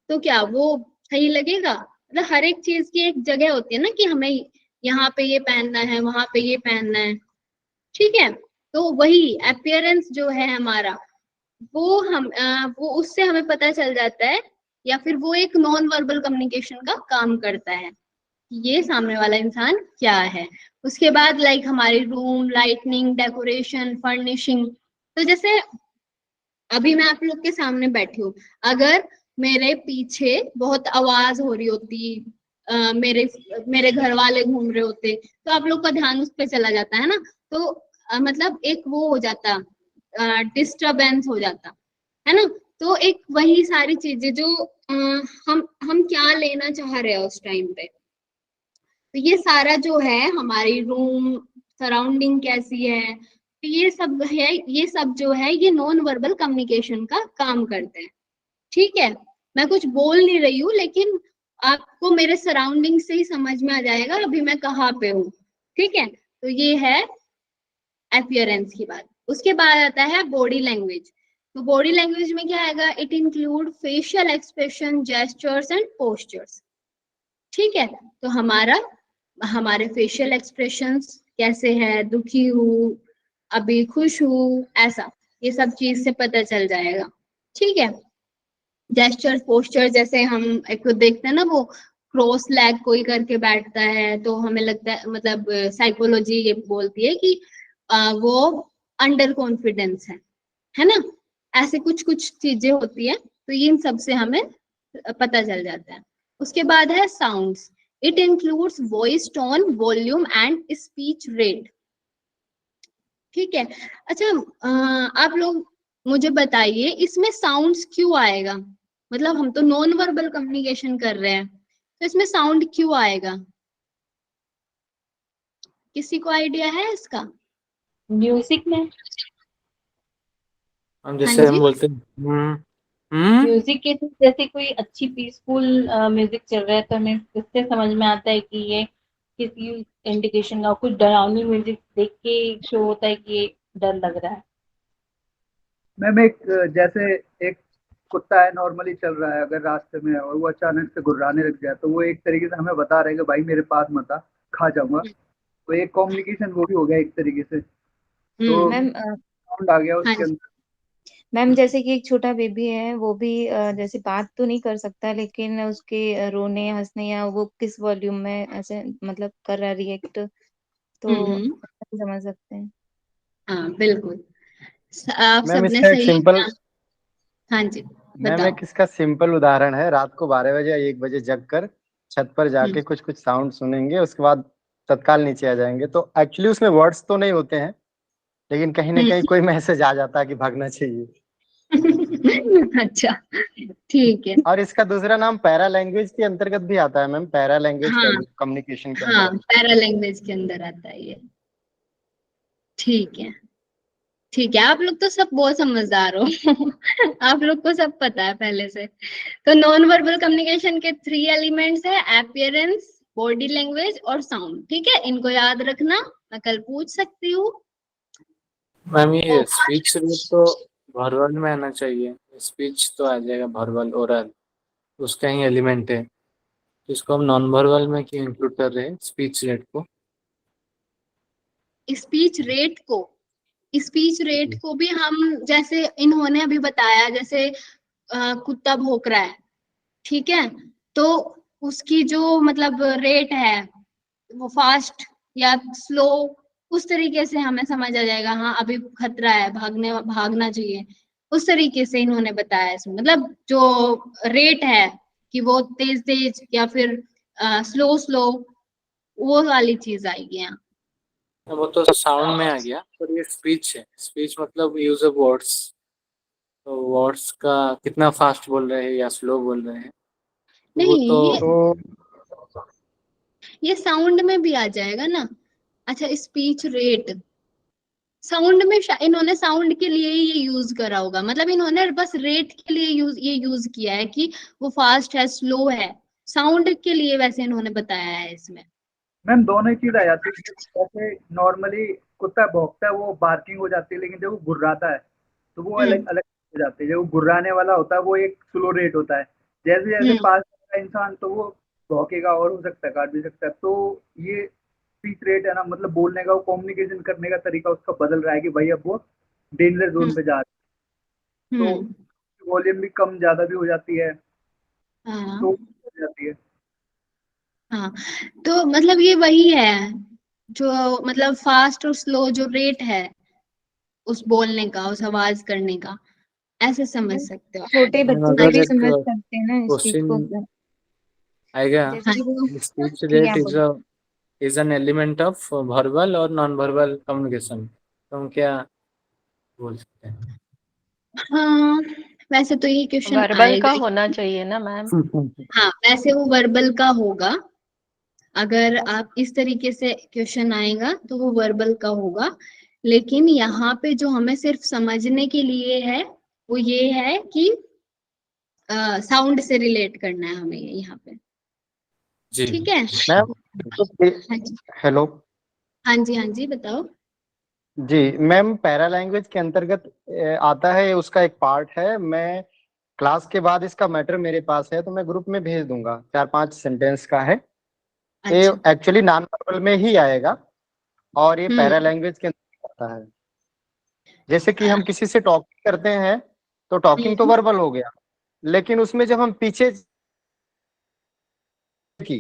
Speaker 2: तो क्या वो सही लगेगा? मतलब हर एक चीज की एक जगह होती है ना कि हमें यहाँ पे ये पहनना है, वहां पे ये पहनना है, ठीक है। तो वही अपीयरेंस जो है हमारा, वो वो उससे हमें पता चल जाता है, या फिर वो एक नॉन वर्बल कम्युनिकेशन का काम करता है कि ये सामने वाला इंसान क्या है। उसके बाद लाइक हमारी रूम, लाइटनिंग, डेकोरेशन, फर्निशिंग। तो जैसे अभी मैं आप लोग के सामने बैठी हूँ, अगर मेरे पीछे बहुत आवाज हो रही होती, मेरे मेरे घर वाले घूम रहे होते, तो आप लोग का ध्यान उस पर चला जाता है ना। तो मतलब एक वो हो जाता, डिस्टरबेंस हो जाता है ना। तो एक वही सारी चीजें जो हम क्या लेना चाह रहे हैं उस टाइम पे, तो ये सारा जो है हमारी रूम सराउंडिंग कैसी है, तो ये सब है, ये सब जो है ये नॉन वर्बल कम्युनिकेशन का काम करते हैं, ठीक है। मैं कुछ बोल नहीं रही हूँ, लेकिन आपको मेरे सराउंडिंग से ही समझ में आ जाएगा अभी मैं कहाँ पे हूँ, ठीक है। तो ये है अपीयरेंस की बात। उसके बाद आता है बॉडी लैंग्वेज। तो बॉडी लैंग्वेज में क्या आएगा, it include facial expression, gestures and postures, ठीक है। तो हमारे फेशियल एक्सप्रेशंस कैसे है, दुखी हूँ, अभी खुश हूँ, ऐसा ये सब चीज से पता चल जाएगा, ठीक है। जेस्चर, पोस्चर, जैसे हम एक तो देखते हैं ना, वो क्रॉस लेग कोई करके बैठता है, तो हमें लगता है, मतलब साइकोलॉजी ये बोलती है कि वो अंडर कॉन्फिडेंस है ना। ऐसे कुछ कुछ चीजें होती है, तो इन सब से हमें पता चल जाता है। उसके बाद है sounds. It includes voice tone, volume and speech rate, ठीक है। अच्छा आप लोग मुझे बताइए इसमें साउंड्स क्यों आएगा? मतलब हम तो नॉन वर्बल कम्युनिकेशन कर रहे हैं, तो इसमें साउंड क्यों आएगा? किसी को आइडिया है इसका?
Speaker 1: म्यूजिक में।
Speaker 3: हम जैसे
Speaker 2: हाँ
Speaker 3: हम
Speaker 2: जी।
Speaker 3: बोलते हैं
Speaker 1: म्यूजिक के साथ जैसे कोई अच्छी पीसफुल म्यूजिक चल रहा है तो हमें इससे समझ में आता है कि ये किसी इंडिकेशन का, कुछ डरावनी म्यूजिक देख के शो होता है कि ये डर लग रहा है।
Speaker 9: मैम एक जैसे एक कुत्ता है नॉर्मली चल रहा है, अगर रास्ते में है और वो अचानक से गुर्राने लग जाए तो वो एक तरीके से हमें बता रहे हैं कि भाई मेरे पास मत आ, खा जाऊंगा। तो एक कम्युनिकेशन वो भी हो गया एक तरीके से। तो
Speaker 2: हम्म।
Speaker 5: मैम
Speaker 9: साउंड आ गया
Speaker 2: हाँ
Speaker 9: उसके
Speaker 2: जी।
Speaker 9: अंदर।
Speaker 5: मैम जैसे कि एक छोटा बेबी है, वो भी जैसे बात तो नहीं कर सकता, लेकिन उसके रोने हंसने या वो किस वॉल्यूम में ऐसे मतलब कर रहा रिएक्ट, तो
Speaker 2: हम्म।
Speaker 5: समझ सकते हैं।
Speaker 2: हाँ बिल्कुल, आप
Speaker 10: मैम
Speaker 2: सबने
Speaker 10: इसका एक
Speaker 2: सही
Speaker 10: सिंपल
Speaker 2: कहा। हाँ जी,
Speaker 10: मैम
Speaker 2: बताओ।
Speaker 10: एक इसका सिंपल उदाहरण है, रात को 12 बजे या 1 बजे जग कर छत पर
Speaker 2: हम्म।
Speaker 10: जाके कुछ कुछ साउंड सुनेंगे, उसके बाद तत्काल नीचे आ जाएंगे। तो एक्चुअली उसमें वर्ड्स तो नहीं होते हैं, लेकिन कहीं ना कहीं कोई मैसेज आ जाता है कि भागना चाहिए।
Speaker 2: अच्छा, ठीक है।
Speaker 10: और इसका दूसरा नाम पैरा लैंग्वेज के अंतर्गत भी आता है मैम, पैरा लैंग्वेज
Speaker 2: हाँ
Speaker 10: कम्युनिकेशन के
Speaker 2: हाँ,
Speaker 10: अंतर्गत।
Speaker 2: पैरा लैंग्वेज के अंदर आता है ये। ठीक है, ठीक है, आप लोग तो सब बहुत समझदार हो। आप लोग को सब पता है पहले से। तो नॉन वर्बल कम्युनिकेशन के 3 एलिमेंट्स है, अपीयरेंस, बॉडी लैंग्वेज और साउंड। ठीक है, इनको याद रखना, मैं कल पूछ सकती हूँ।
Speaker 3: मैम ये स्पीच रेट तो वर्बल में आना चाहिए, स्पीच तो आ जाएगा वर्बल ओरल, उसका ही एलिमेंट है। तो इसको हम नॉन वर्बल में क्यों इंक्लूड कर रहे हैं स्पीच रेट को?
Speaker 2: स्पीच रेट को, स्पीच रेट को भी हम, जैसे इन्होंने अभी बताया, जैसे कुत्ता भौंक रहा है, ठीक है, तो उसकी जो मतलब रेट है वो फास्ट या स्लो, उस तरीके से हमें समझ आ जाएगा, हाँ अभी खतरा है, भागना चाहिए। उस तरीके से इन्होंने बताया इसमें, मतलब जो रेट है कि वो तेज तेज या फिर स्लो स्लो, वो वाली चीज आएगी यहाँ।
Speaker 3: वो तो साउंड में आ गया, पर ये स्पीच है। स्पीच मतलब यूज ऑफ वर्ड्स, तो वर्ड्स का कितना फास्ट बोल रहे हैं या स्लो बोल रहे हैं, तो वो
Speaker 2: नहीं,
Speaker 3: तो
Speaker 10: तो
Speaker 2: ये साउंड में भी आ जाएगा ना। अच्छा, स्पीच रेट साउंड में इन्होंने साउंड के लिए ही ये यूज करा होगा, मतलब इन्होंने बस रेट के लिए यूज किया है कि वो फास्ट है स्लो है, साउंड के लिए वैसे इन्होंने बताया है इसमें।
Speaker 9: मैम दोनों ही चीज आ जाती है। जैसे नॉर्मली कुत्ता भौंकता है वो बार्किंग हो जाती है, लेकिन जब वो गुर्राता है तो वो अलग
Speaker 2: हम्म।
Speaker 9: अलग हो जाती है। जब वो गुर्राने वाला होता है वो एक स्लो रेट होता है। जैसे जैसे
Speaker 2: हम्म।
Speaker 9: पास होता है इंसान तो वो भौंकेगा और हो सकता है काट भी सकता है। तो ये स्पीच रेट है ना, मतलब बोलने का, वो कम्युनिकेशन करने का तरीका उसका बदल रहा है कि भाई अब वो डेंजर जोन
Speaker 2: हम्म।
Speaker 9: पे जा रहा है। तो
Speaker 2: हम्म।
Speaker 9: वॉल्यूम भी कम ज्यादा भी हो जाती है,
Speaker 2: हाँ
Speaker 9: तो हो जाती है।
Speaker 2: हाँ, तो मतलब ये वही है, जो मतलब फास्ट और स्लो जो रेट है उस बोलने का, उस आवाज करने का, ऐसे समझ सकते हो।
Speaker 5: छोटे
Speaker 3: मैम
Speaker 5: बच्चे
Speaker 3: अगर
Speaker 5: भी
Speaker 3: एक
Speaker 5: समझ सकते हैं ना इस चीज को।
Speaker 3: क्वेश्चन आएगा,
Speaker 2: हाँ।
Speaker 5: जैसे कि वो,
Speaker 3: स्पीच
Speaker 5: ठीक है
Speaker 3: रेट
Speaker 5: आप बोलो।
Speaker 3: Is an element of verbal और नॉन वर्बल कम्युनिकेशन, तो हम क्या बोल सकते हैं?
Speaker 2: हाँ, वैसे तो ये क्वेश्चन
Speaker 4: वर्बल
Speaker 2: आएगा
Speaker 4: का
Speaker 2: ही।
Speaker 4: होना चाहिए ना मैम।
Speaker 2: हाँ, वैसे वो वर्बल का होगा, अगर आप इस तरीके से क्वेश्चन आएगा तो वो वर्बल का होगा। लेकिन यहाँ पे जो हमें सिर्फ समझने के लिए है वो ये है कि साउंड से रिलेट करना है हमें यहाँ पे।
Speaker 3: जी
Speaker 2: ठीक है।
Speaker 10: मैम
Speaker 2: हाँ जी,
Speaker 10: हेलो।
Speaker 2: हाँ जी, हाँ जी, बताओ।
Speaker 10: जी मैम, पैरा लैंग्वेज के अंतर्गत आता है, उसका एक पार्ट है। मैं क्लास के बाद इसका मैटर मेरे पास है तो मैं ग्रुप में भेज दूंगा, 4-5 सेंटेंस का है। ये
Speaker 2: अच्छा।
Speaker 10: एक्चुअली नॉन वर्बल में ही आएगा और ये पैरा
Speaker 2: हम्म।
Speaker 10: लैंग्वेज के अंतर्गत आता है। जैसे कि हम किसी से टॉकिंग करते हैं तो टॉकिंग तो
Speaker 2: हम्म।
Speaker 10: वर्बल हो गया, लेकिन उसमें जब हम पीछे की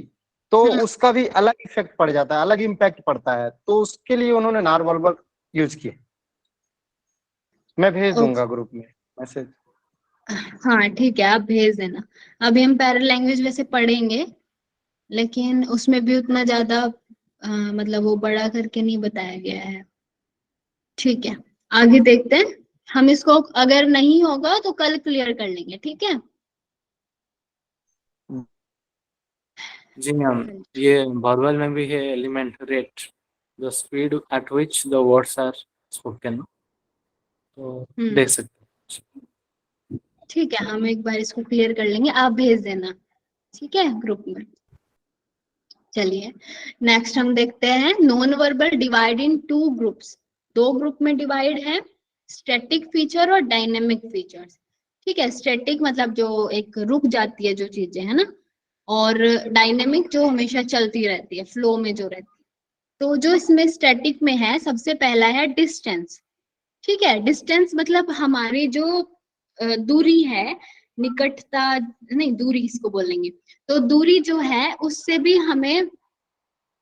Speaker 10: तो
Speaker 2: हम्म।
Speaker 10: उसका भी अलग इफेक्ट पड़ जाता है, अलग इम्पैक्ट पड़ता है, तो उसके लिए उन्होंने नॉन वर्बल यूज किया। मैं भेज दूंगा ग्रुप में मैसेज।
Speaker 2: हाँ ठीक है, आप भेज देना। अभी हम पैरा लैंग्वेज वैसे पढ़ेंगे, लेकिन उसमें भी उतना ज्यादा मतलब वो बड़ा करके नहीं बताया गया है। ठीक है, आगे देखते हैं। हम इसको अगर नहीं होगा तो कल क्लियर कर लेंगे, ठीक है।
Speaker 3: जी मैम, ये वर्बल में भी है element rate, the speed at which the words are spoken, तो
Speaker 2: हम्म।
Speaker 3: देख सकते हैं।
Speaker 2: ठीक है, हम एक बार इसको क्लियर कर लेंगे, आप भेज देना, ठीक है, ग्रुप में। चलिए नेक्स्ट हम देखते हैं non verbal divide in 2 groups. 2 group में डिवाइड है, स्टैटिक फीचर और डायनेमिक फीचर्स। ठीक है, स्टैटिक मतलब जो एक रुक जाती है जो चीजें है ना, और डायनेमिक जो हमेशा चलती रहती है, फ्लो में जो रहती है। तो जो इसमें स्टैटिक में है, सबसे पहला है डिस्टेंस। ठीक है, डिस्टेंस मतलब हमारी जो दूरी है, निकटता नहीं, दूरी इसको बोलेंगे। तो दूरी जो है उससे भी हमें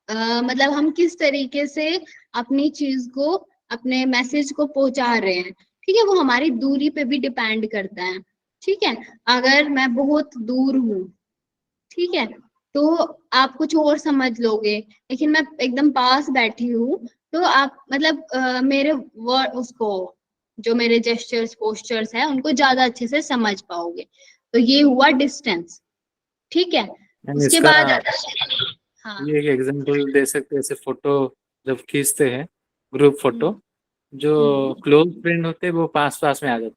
Speaker 2: मतलब हम किस तरीके से अपनी चीज को, अपने मैसेज को पहुंचा रहे हैं, ठीक है, वो हमारी दूरी पे भी डिपेंड करता है। ठीक है, अगर मैं बहुत दूर हूँ, ठीक है, तो आप कुछ और समझ लोगे, लेकिन मैं एकदम पास बैठी हूँ तो आप मतलब मेरे वर्ड उसको, जो मेरे जेस्चर्स पोस्चर्स है उनको ज्यादा अच्छे से समझ पाओगे। तो ये हुआ डिस्टेंस। ठीक है, उसके
Speaker 3: इसका
Speaker 2: बाद हाँ
Speaker 3: ये एक एग्जांपल दे सकते हैं, जैसे फोटो जब खींचते हैं ग्रुप फोटो, जो क्लोज फ्रेंड होते हैं वो पास पास में आ जाते हैं,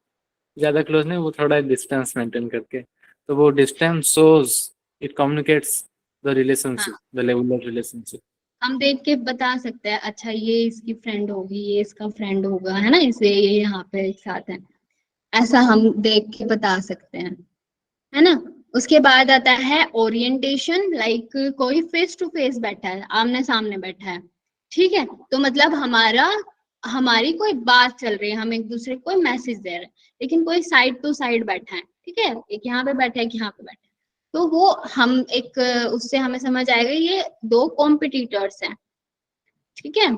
Speaker 3: ज्यादा क्लोज नहीं, वो थोड़ा डिस्टेंस मेंटेन करके। तो वो distance shows, it communicates the relationship, the level of relationship.
Speaker 2: हम देख के बता सकते हैं, अच्छा ये इसकी फ्रेंड होगी, ये इसका फ्रेंड होगा, है ना, इसलिए ये यहाँ पे एक साथ है, ऐसा हम देख के बता सकते हैं, है ना। उसके बाद आता है ओरिएंटेशन, लाइक कोई फेस टू फेस बैठा है, आमने सामने बैठा है, ठीक है, तो मतलब हमारी कोई बात चल रही है, हम एक दूसरे को मैसेज दे रहे हैं, लेकिन कोई साइड टू साइड बैठा है, ठीक है, एक यहाँ पे बैठा है, एक यहाँ पे बैठा है, तो वो हम एक उससे हमें समझ आएगा ये 2 कॉम्पिटिटर्स हैं। ठीक है,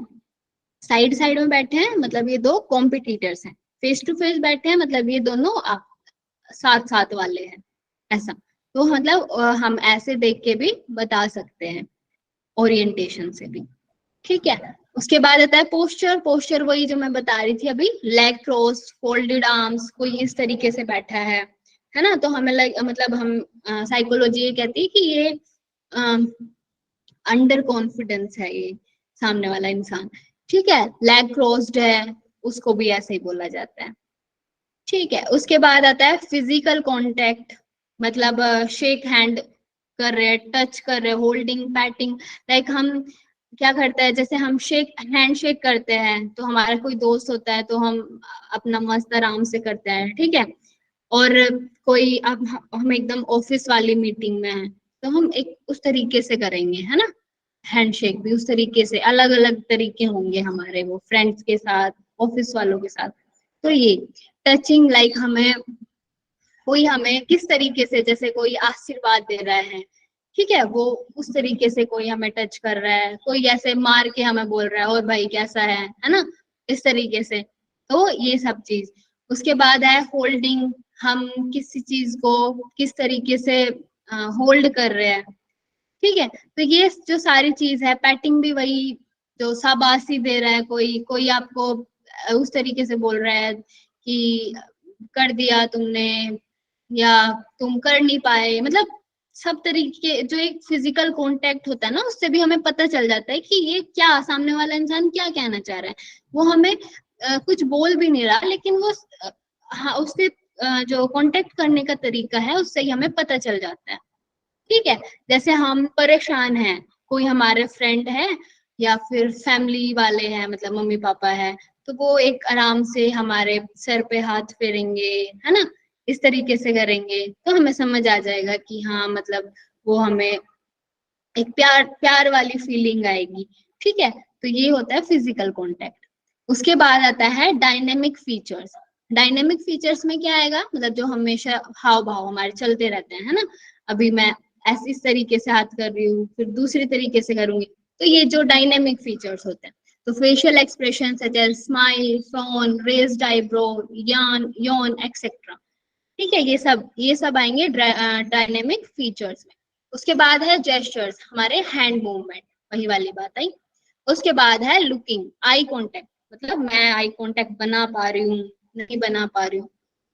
Speaker 2: साइड साइड में बैठे हैं मतलब ये 2 कॉम्पिटिटर्स हैं, फेस टू फेस बैठे हैं मतलब ये दोनों साथ साथ वाले हैं, ऐसा। तो मतलब हम ऐसे देख के भी बता सकते हैं, ओरिएंटेशन से भी। ठीक है, उसके बाद आता है पोस्चर। पोस्चर वही जो मैं बता रही थी अभी, लेग क्रॉस, फोल्डेड आर्म्स, कोई इस तरीके से बैठा है ना, तो हमें मतलब हम साइकोलॉजी ये कहती है कि ये अंडर कॉन्फिडेंस है ये सामने वाला इंसान। ठीक है, लेग क्रॉस्ड है, उसको भी ऐसे ही बोला जाता है। ठीक है, उसके बाद आता है फिजिकल कांटेक्ट, मतलब शेक हैंड कर रहे हैं, टच कर रहे हैं, होल्डिंग, पैटिंग, लाइक हम क्या करते हैं, जैसे हम हैंड शेक करते हैं तो हमारा कोई दोस्त होता है तो हम अपना मस्त आराम से करते हैं, ठीक है, और कोई अब हम एकदम ऑफिस वाली मीटिंग में है तो हम एक उस तरीके से करेंगे, है ना, हैंडशेक भी उस तरीके से, अलग अलग तरीके होंगे हमारे, वो फ्रेंड्स के साथ, ऑफिस वालों के साथ। तो ये टचिंग, लाइक कोई हमें किस तरीके से, जैसे कोई आशीर्वाद दे रहा है, ठीक है, वो उस तरीके से कोई हमें टच कर रहा है, कोई ऐसे मार के हमें बोल रहा है और भाई कैसा है ना, इस तरीके से। तो ये सब चीज। उसके बाद है होल्डिंग, हम किसी चीज को किस तरीके से होल्ड कर रहे हैं, ठीक है, तो ये जो सारी चीज है। पैटिंग भी वही, जो शाबाशी दे रहा है, कोई कोई आपको उस तरीके से बोल रहा है कि कर दिया तुमने, या तुम कर नहीं पाए, मतलब सब तरीके, जो एक फिजिकल कांटेक्ट होता है ना, उससे भी हमें पता चल जाता है कि ये क्या, सामने वाला इंसान क्या कहना चाह रहा है। वो हमें कुछ बोल भी नहीं रहा, लेकिन वो हाँ, उससे जो कांटेक्ट करने का तरीका है उससे ही हमें पता चल जाता है। ठीक है, जैसे हम परेशान हैं, कोई हमारे फ्रेंड है या फिर फैमिली वाले हैं, मतलब मम्मी पापा है, तो वो एक आराम से हमारे सर पे हाथ फेरेंगे, है ना, इस तरीके से करेंगे, तो हमें समझ आ जाएगा कि हाँ, मतलब वो हमें एक प्यार प्यार वाली फीलिंग आएगी। ठीक है, तो ये होता है फिजिकल कांटेक्ट। उसके बाद आता है डायनेमिक फीचर्स। डायनेमिक फीचर्स में क्या आएगा, मतलब जो हमेशा हाव भाव हमारे चलते रहते हैं, है ना, अभी मैं ऐसे इस तरीके से हाथ कर रही हूँ, फिर दूसरी तरीके से करूंगी, तो ये जो डायनेमिक फीचर्स होते हैं। तो facial expression such as smile, frown, raised eyebrow, yawn, yawn, etcetera. ठीक है, ये सब आएंगे डायनेमिक फीचर्स में। उसके बाद है जेस्चर्स, हमारे हैंड मूवमेंट, वही वाली बात आई। उसके बाद है लुकिंग, आई कांटेक्ट, मतलब मैं आई कांटेक्ट बना पा रही हूँ, नहीं बना पा रही हूँ,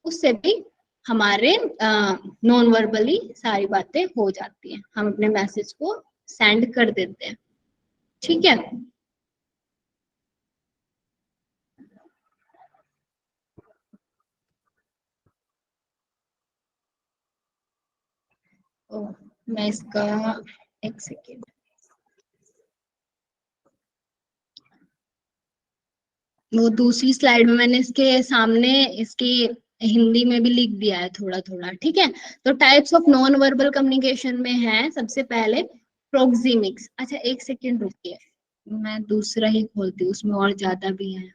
Speaker 2: उससे भी हमारे नॉन वर्बली सारी बातें हो जाती हैं, हम अपने मैसेज को सेंड कर देते हैं। ठीक है, ओ, मैं इसका एक सेकेंड, वो दूसरी स्लाइड में मैंने इसके सामने इसकी हिंदी में भी लिख दिया है थोड़ा थोड़ा, ठीक है। तो types of non verbal communication में है सबसे पहले प्रोक्सिमिक्स। अच्छा एक सेकेंड रुकिए, मैं दूसरा ही खोलती हूँ, उसमें और ज्यादा भी है।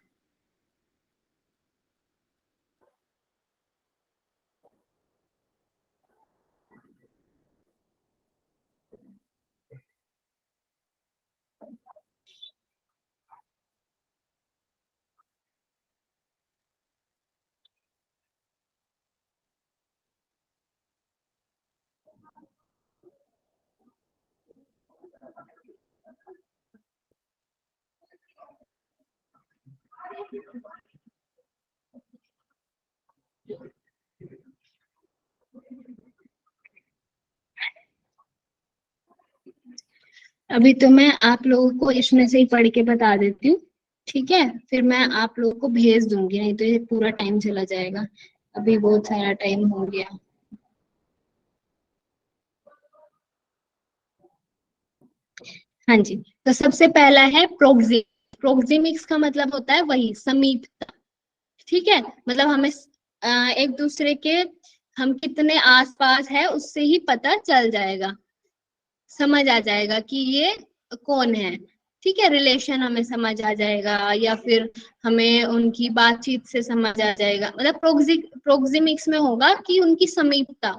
Speaker 2: अभी तो मैं आप लोगों को इसमें से ही पढ़ के बता देती हूँ, ठीक है, फिर मैं आप लोगों को भेज दूंगी, नहीं तो ये पूरा टाइम चला जाएगा, अभी बहुत सारा टाइम हो गया। हाँ जी, तो सबसे पहला है प्रोक्सिमिक्स का मतलब होता है वही समीपता, ठीक है, मतलब हमें एक दूसरे के हम कितने आसपास है उससे ही पता चल जाएगा, समझ आ जाएगा कि ये कौन है, ठीक है, रिलेशन हमें समझ आ जाएगा या फिर हमें उनकी बातचीत से समझ आ जाएगा। मतलब प्रोक्सिमिक्स में होगा कि उनकी समीपता,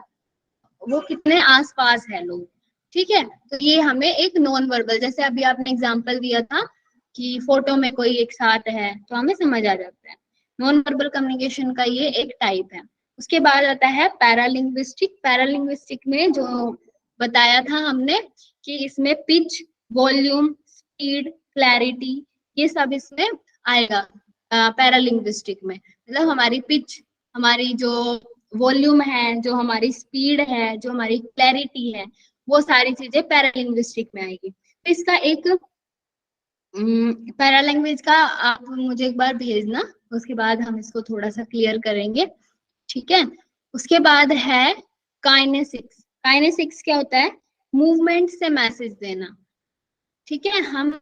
Speaker 2: वो कितने आसपास है लोग, ठीक है। तो ये हमें एक नॉन वर्बल, जैसे अभी आपने एग्जांपल दिया था कि फोटो में कोई एक साथ है तो हमें समझ आ जाता है। नॉन वर्बल कम्युनिकेशन का ये एक टाइप है। उसके बाद आता है पैरालिंग्विस्टिक। पैरालिंग्विस्टिक में जो बताया था हमने कि इसमें पिच, वॉल्यूम, स्पीड, क्लैरिटी, ये सब इसमें आएगा पैरालिंग्विस्टिक में। मतलब हमारी पिच, हमारी जो वॉल्यूम है, जो हमारी स्पीड है, जो हमारी क्लैरिटी है, वो सारी चीजें पैरालिंग्विस्टिक में आएगी। तो इसका एक पैरालैंग्वेज का आप मुझे एक बार भेजना, उसके बाद हम इसको थोड़ा सा क्लियर करेंगे, ठीक है। उसके बाद है काइनेसिक्स। काइनेसिक्स क्या होता है? मूवमेंट से मैसेज देना, ठीक है। हम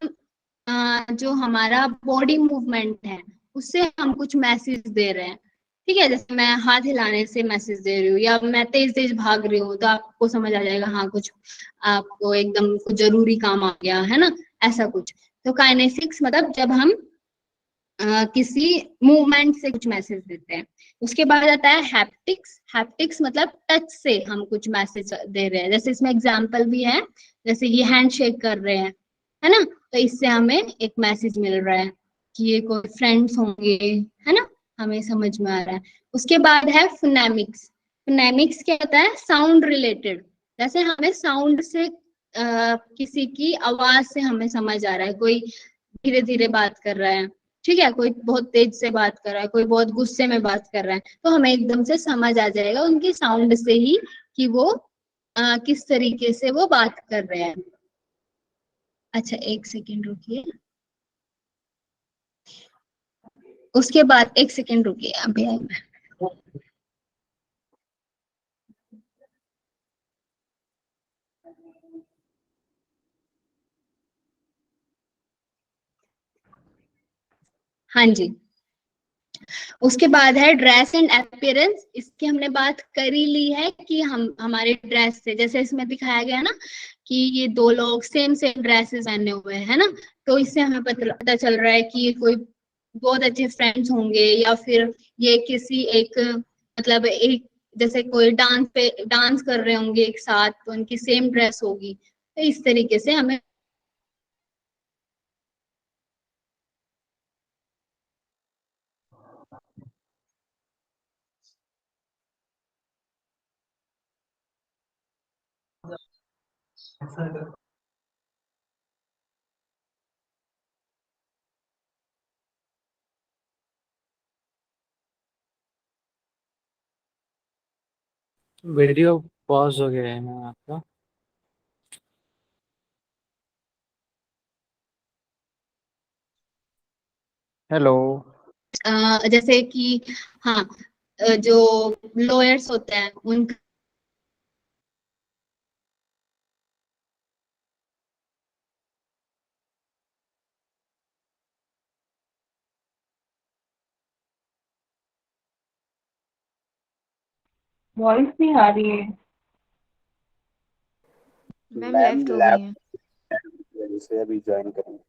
Speaker 2: जो हमारा बॉडी मूवमेंट है उससे हम कुछ मैसेज दे रहे हैं, ठीक है। जैसे मैं हाथ हिलाने से मैसेज दे रही हूँ या मैं तेज तेज भाग रही हूँ तो आपको समझ आ जाएगा, हाँ कुछ आपको एकदम कुछ जरूरी काम आ गया है ना, ऐसा कुछ। तो काइनेसिक्स मतलब जब हम किसी मूवमेंट से कुछ मैसेज देते हैं। उसके बाद आता है हैप्टिक्स। हैप्टिक्स मतलब टच से हम कुछ मैसेज दे रहे हैं, जैसे इसमें एग्जांपल भी है, जैसे ये हैंड शेक कर रहे हैं, है ना, तो इससे हमें एक मैसेज मिल रहा है कि ये कोई फ्रेंड्स होंगे, है ना, हमें समझ में आ रहा है। उसके बाद है फोनेमिक्स। फोनेमिक्स क्या होता है? साउंड रिलेटेड, जैसे हमें साउंड से किसी की आवाज से हमें समझ आ रहा है, कोई धीरे धीरे बात कर रहा है, ठीक है, कोई बहुत तेज से बात कर रहा है, कोई बहुत गुस्से में बात कर रहा है, तो हमें एकदम से समझ आ जाएगा उनकी साउंड से ही कि वो किस तरीके से वो बात कर रहे हैं। अच्छा एक सेकेंड रुकिए, उसके बाद एक सेकेंड रुकिए, अभी आई मैं। हाँ जी, उसके बाद है ड्रेस एंड अपीयरेंस। इसकी हमने बात कर ही ली है कि हम हमारे ड्रेस से, जैसे इसमें दिखाया गया ना कि ये दो लोग सेम सेम ड्रेसेस पहने हुए हैं ना, तो इससे हमें पता चल रहा है कि ये कोई बहुत अच्छे फ्रेंड्स होंगे या फिर ये किसी एक मतलब एक जैसे कोई डांस कर रहे होंगे एक साथ तो उनकी सेम ड्रेस होगी, तो इस तरीके से हमें
Speaker 3: वीडियो पॉज हो गया है ना आपका?
Speaker 10: हेलो।
Speaker 2: जैसे कि हाँ, जो लॉयर्स होते हैं उनका
Speaker 1: वॉइस नहीं आ रही है।
Speaker 11: मैम लेफ्ट हो गई है।
Speaker 6: वजह से अभी ज्वाइन करेंगे।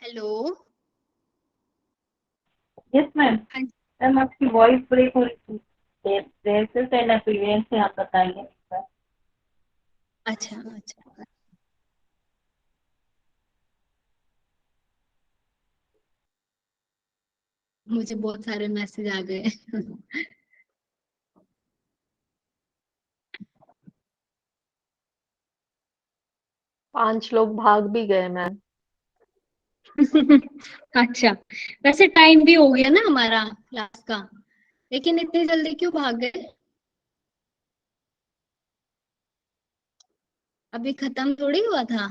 Speaker 2: हेलो।
Speaker 1: Yes ma'am. मैम आपकी वॉइस ब्रेक हो रही थी। बेसिस एंड अपीयरेंस से आप बताइए।
Speaker 2: अच्छा अच्छा। मुझे बहुत सारे मैसेज आ गए।
Speaker 4: 5 लोग भाग भी गए मैम।
Speaker 2: अच्छा, वैसे टाइम भी हो गया ना हमारा क्लास का, लेकिन इतनी जल्दी क्यों भाग गए? अभी खत्म थोड़ी हुआ था।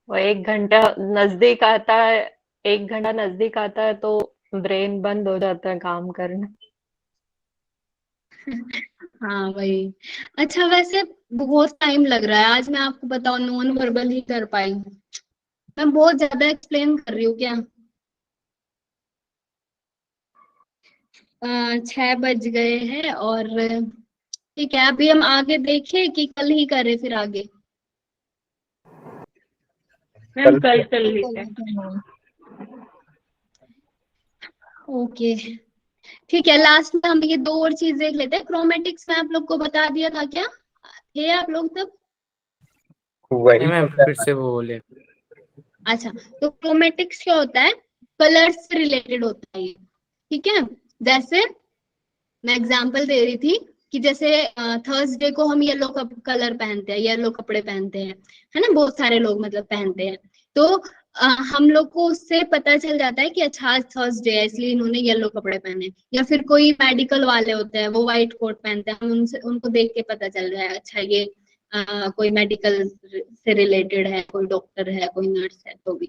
Speaker 4: वो 1 घंटा नजदीक आता है, 1 घंटा नजदीक आता है तो ब्रेन बंद हो जाता है काम करना।
Speaker 2: हाँ वही। अच्छा वैसे बहुत टाइम लग रहा है, आज मैं आपको बताऊं नॉन वर्बल ही कर पाई। मैं बहुत ज्यादा एक्सप्लेन कर रही हूँ क्या? 6 बज गए हैं और ठीक है, अभी हम आगे देखें कि कल ही करें फिर आगे।
Speaker 1: मैम कल चल लेते हैं।
Speaker 2: ओके ठीक है, लास्ट में हम ये 2 और चीज देख लेते हैं। क्रोमेटिक्स में आप लोग को बता दिया था क्या? थे आप लोग तब?
Speaker 3: नहीं मैम, फिर से वो बोले।
Speaker 2: अच्छा, तो क्रोमेटिक्स क्या होता है? कलर से रिलेटेड होता है ये, ठीक है। जैसे मैं एग्जांपल दे रही थी कि जैसे थर्सडे को हम येलो कलर पहनते हैं, येलो कपड़े पहनते हैं, है ना, बहुत सारे लोग मतलब पहनते हैं। तो हम लोग को उससे पता चल जाता है कि अच्छा आज थर्सडे है इसलिए इन्होंने येलो कपड़े पहने। या फिर कोई मेडिकल वाले होते हैं वो व्हाइट कोट पहनते हैं, हम उनसे उनको देख के पता चल रहा है अच्छा ये कोई मेडिकल से रिलेटेड है, कोई डॉक्टर है, कोई नर्स है, तो भी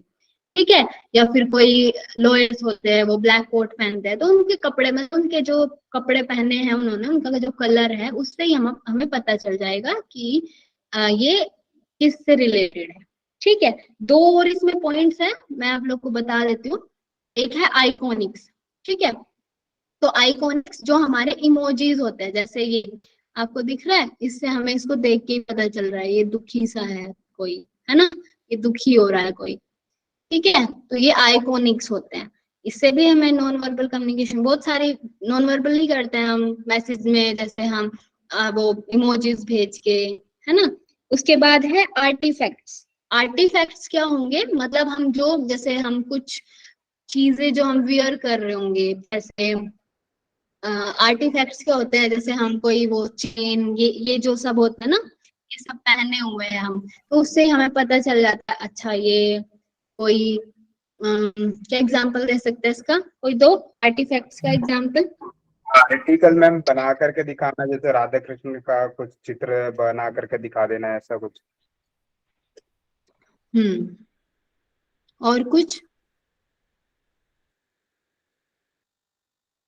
Speaker 2: ठीक है। या फिर कोई लॉयर्स होते हैं वो ब्लैक कोट पहनते हैं, तो उनके कपड़े में उनके जो कपड़े पहने हैं उन्होंने, उनका जो कलर है उससे ही हमें पता चल जाएगा कि ये किससे रिलेटेड है। ठीक है, 2 और इसमें पॉइंट्स हैं, मैं आप लोग को बता देती हूँ। एक है आइकॉनिक्स, ठीक है। तो आइकॉनिक्स जो हमारे इमोजीज होते हैं, जैसे ये आपको दिख रहा है, इससे हमें इसको देख के ही पता चल रहा है ये दुखी सा है कोई, है ना, ये दुखी हो रहा है कोई, ठीक है। तो ये आइकॉनिक्स होते हैं। इससे भी हमें नॉन वर्बल कम्युनिकेशन बहुत सारी नॉन वर्बल ही करते हैं हम मैसेज में, जैसे हम वो इमोजीज भेज के, है ना। उसके बाद है आर्टिफैक्ट्स। आर्टिफैक्ट्स क्या होंगे, मतलब हम जो जैसे हम कुछ चीजें जो हम वियर कर रहे होंगे, जैसे आर्टिफैक्ट्स क्या होते हैं, जैसे हम कोई वो चेन ये जो सब होता है ना, ये सब पहने हुए हैं हम, तो उससे हमें पता चल जाता है अच्छा ये कोई क्या एग्जांपल दे सकते हैं इसका, कोई दो आर्टिफैक्ट्स का एग्जांपल।
Speaker 6: आर्टिकल मैम बना करके दिखाना, जैसे राधा कृष्ण का कुछ चित्र बना करके दिखा देना, ऐसा कुछ।
Speaker 2: और कुछ?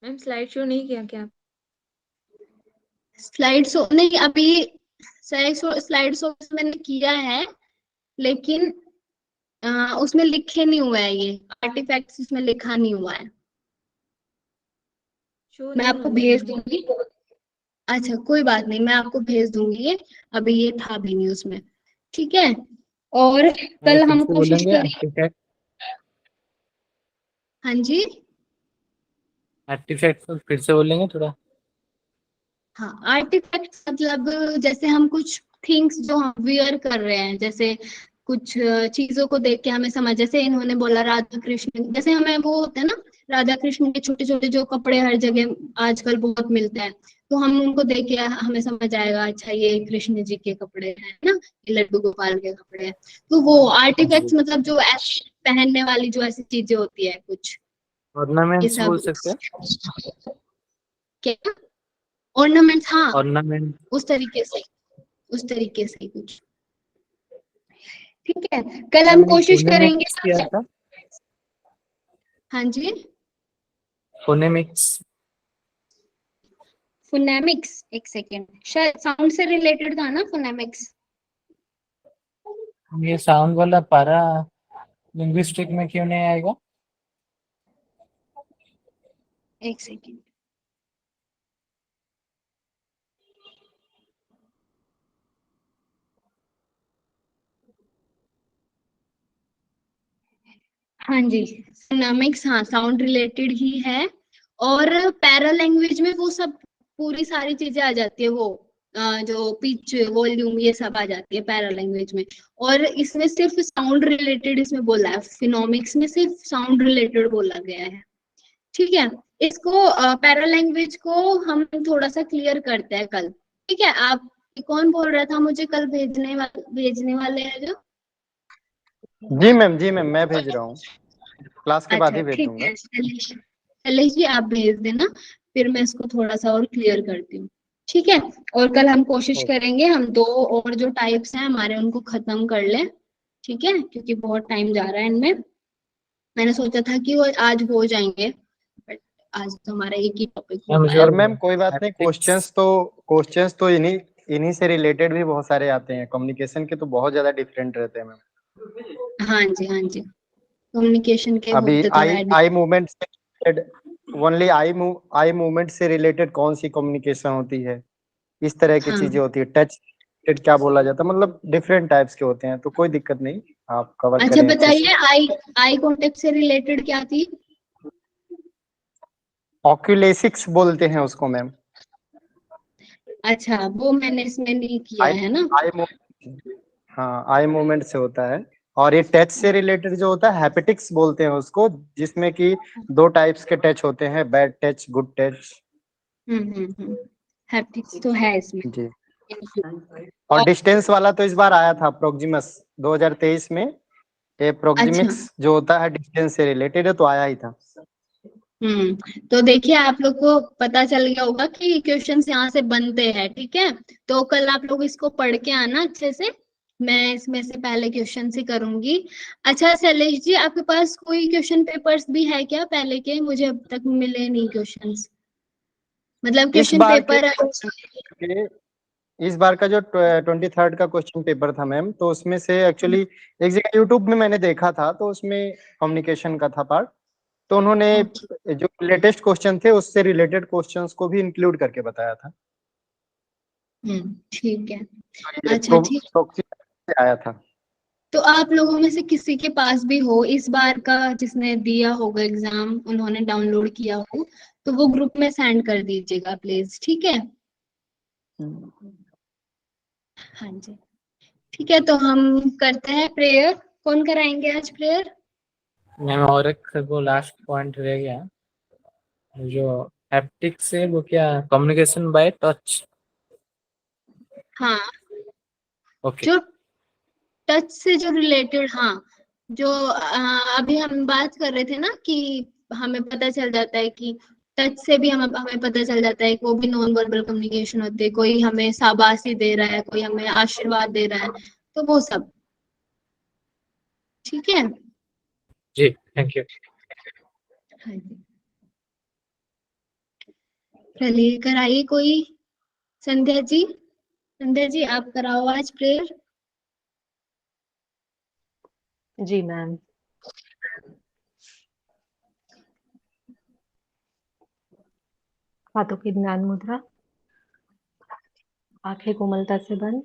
Speaker 11: मैम स्लाइड शो नहीं किया क्या?
Speaker 2: स्लाइड शो नहीं, अभी स्लाइड शो मैंने किया है, लेकिन उसमें लिखे नहीं हुआ है, ये आर्टिफैक्ट्स इसमें लिखा नहीं हुआ है।
Speaker 11: शो
Speaker 2: मैं
Speaker 11: नहीं
Speaker 2: आपको
Speaker 11: होने
Speaker 2: भेज
Speaker 11: लगा।
Speaker 2: दूंगी। अच्छा कोई बात नहीं, मैं आपको भेज दूंगी ये, अभी ये था भी नहीं उसमें, ठीक है। और
Speaker 3: नहीं,
Speaker 2: कल
Speaker 3: फिर
Speaker 2: हम
Speaker 3: से
Speaker 2: कोशिश
Speaker 3: बोलेंगे
Speaker 2: करें।
Speaker 3: आर्टिफैक्ट।
Speaker 2: हाँ जी।
Speaker 3: आर्टिफैक्ट फिर से बोलेंगे थोड़ा।
Speaker 2: हाँ, आर्टिफैक्ट्स मतलब जैसे हम कुछ थिंग्स जो हम वियर कर रहे हैं, जैसे कुछ चीजों को देख के हमें समझ, जैसे इन्होंने बोला राधा कृष्ण, जैसे हमें वो होता है ना राधा कृष्ण के छोटे छोटे जो कपड़े हर जगह आजकल बहुत मिलते हैं, तो हम उनको देख के हमें समझ आएगा अच्छा ये कृष्ण जी के कपड़े हैं ना, ये लड्डू गोपाल के कपड़े हैं। तो वो आर्टिफैक्ट्स मतलब जो ऐसे पहनने वाली जो ऐसी चीजें होती है कुछ, ये
Speaker 3: ऑर्नामेंट्स बोल
Speaker 2: सब
Speaker 3: सकते हैं।
Speaker 2: क्या, ऑर्नामेंट्स, हाँ
Speaker 3: ऑर्नामेंट।
Speaker 2: उस तरीके से। उस तरीके से कुछ। ठीक है, कल हम कोशिश करेंगे।
Speaker 3: किया था
Speaker 2: हाँ जी,
Speaker 3: फोनेमिक्स।
Speaker 2: फोनेमिक्स, एक सेकेंड, शायद साउंड से रिलेटेड था ना फोनेमिक्स।
Speaker 3: ये साउंड वाला पारा लिंग्विस्टिक में क्यों नहीं आएगा?
Speaker 2: एक सेकेंड, हाँ जी, फोनेमिक्स, हाँ साउंड रिलेटेड ही है। और पैरा लैंग्वेज में वो सब पूरी सारी चीजें आ जाती है, वो जो पिच वॉल्यूम ये सब आ जाती है पैरा लैंग्वेज में। और इसमें सिर्फ साउंड रिलेटेड इसमें बोला है, फिनोमिक्स में सिर्फ साउंड रिलेटेड बोला गया है। ठीक है, इसको पैरा लैंग्वेज को हम थोड़ा सा क्लियर करते हैं कल। ठीक है, आप कौन बोल रहा था मुझे कल भेजने वाले हैं जो?
Speaker 10: जी मैम, जी मैम, मैं भेज रहा हूँ, क्लास के बाद
Speaker 2: अच्छा
Speaker 10: ही भेज
Speaker 2: ठीक
Speaker 10: दूंगा।
Speaker 2: है, शैलेश जी आप भेज देना, फिर मैं इसको थोड़ा सा और क्लियर करती हूँ। ठीक है, और कल हम कोशिश करेंगे हम 2 और जो टाइप्स हैं हमारे उनको खत्म कर लें। ठीक है, क्योंकि बहुत टाइम जा रहा है इनमें। मैंने सोचा था कि वो आज हो जाएंगे, बट आज तो हमारा एक ही टॉपिक हो पाया।
Speaker 10: और मैम कोई बात नहीं, क्वेश्चंस तो इन्हीं इन्हीं से रिलेटेड भी बहुत सारे आते हैं, कम्युनिकेशन के तो बहुत ज्यादा डिफरेंट रहते हैं मैम।
Speaker 2: हाँ जी, हाँ जी, कम्युनिकेशन के
Speaker 10: अभी
Speaker 2: होते तो
Speaker 10: आई
Speaker 2: है।
Speaker 10: आई मूवमेंट से रिलेटेड, ओनली आई मूवमेंट से रिलेटेड कौन सी कम्युनिकेशन होती है, इस तरह की
Speaker 2: हाँ,
Speaker 10: चीजें होती है। टच रिलेटेड क्या बोला जाता है, मतलब डिफरेंट टाइप्स के होते हैं, तो कोई दिक्कत नहीं, आप कवर
Speaker 2: अच्छा
Speaker 10: करें अच्छे से।
Speaker 2: बताइए, आई कांटेक्ट से रिलेटेड क्या थी?
Speaker 10: ऑक्यूलेसिक्स बोलते हैं उसको मैम।
Speaker 2: अच्छा, वो मैंने इसमें नहीं किया
Speaker 10: आई
Speaker 2: है ना।
Speaker 10: आई हाँ, आई मूवमेंट से होता है। और ये टच से रिलेटेड जो होता है, हैपेटिक्स बोलते हैं उसको, जिसमें कि 2 टाइप्स के टच होते हैं, bad touch, good touch.
Speaker 2: Haptics तो है इसमें।
Speaker 10: जी। और डिस्टेंस वाला तो इस बार आया था, प्रोक्सिमस 2023 में। ये
Speaker 2: अच्छा,
Speaker 10: प्रोक्सिमिक्स जो होता है डिस्टेंस से रिलेटेड है, तो आया ही था।
Speaker 2: तो देखिए आप लोग को पता चल गया होगा कि क्वेश्चंस यहाँ से बनते हैं। ठीक है, तो कल आप लोग इसको पढ़ के आना अच्छे से, मैं इसमें से पहले क्वेश्चन ही करूंगी। अच्छा शैलेश जी, आपके पास कोई क्वेश्चन पेपर्स भी है क्या पहले के? मुझे अब तक मिले नहीं क्वेश्चंस, मतलब
Speaker 10: इस
Speaker 2: क्वेश्चन
Speaker 10: बार
Speaker 2: पेपर।
Speaker 10: इस बार का जो 23rd का क्वेश्चन पेपर था मैम, तो उसमें से एक्चुअली एक जगह यूट्यूब में मैंने देखा था, तो उसमें कम्युनिकेशन का था पार्ट, तो उन्होंने जो लेटेस्ट क्वेश्चन थे उससे रिलेटेड क्वेश्चंस को भी इंक्लूड करके बताया था।
Speaker 2: ठीक है,
Speaker 10: ये
Speaker 2: अच्छा ठीक।
Speaker 10: से आया था।
Speaker 2: तो आप लोगों में से किसी के पास भी हो इस बार का, जिसने दिया होगा एग्जाम, उन्होंने डाउनलोड किया हो, तो वो ग्रुप में सेंड कर दीजिएगा प्लीज। ठीक है, हाँ जी, ठीक है, तो हम करते हैं प्रेयर। कौन कराएंगे आज प्रेयर?
Speaker 3: मैम और एक वो लास्ट पॉइंट रह गया, जो हैप्टिक से वो क्या, कम्युनिकेशन बाय टच।
Speaker 2: हाँ,
Speaker 3: ओके।
Speaker 2: जो टच से जो रिलेटेड, हाँ, जो अभी हम बात कर रहे थे ना कि हमें पता चल जाता है कि टच से भी हमें पता चल जाता है कि वो भी नॉन वर्बल कम्युनिकेशन होती है, कोई हमें शाबाशी दे रहा है, कोई हमें आशीर्वाद दे रहा है, तो वो सब। ठीक है,
Speaker 3: जी थैंक यू।
Speaker 2: हाँ जी, चलिए कराइए कोई। संध्या जी आप कराओ आज प्रेयर।
Speaker 4: जी मैम। हाथों की ध्यान मुद्रा, आंखें कोमलता से बंद।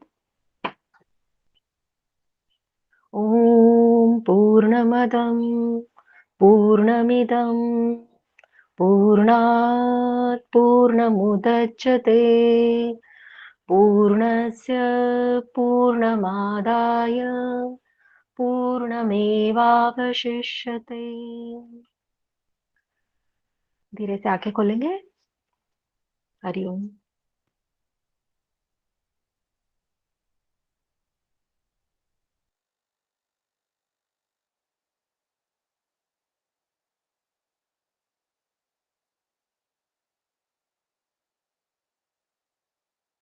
Speaker 4: ओम पूर्णमदं पूर्णमिदं पूर्णात् पूर्णमुदच्यते पूर्णस्य पूर्णमादाय पूर्णमेवावशिष्यते। धीरे से आंखें खोलेंगे। हरिओम।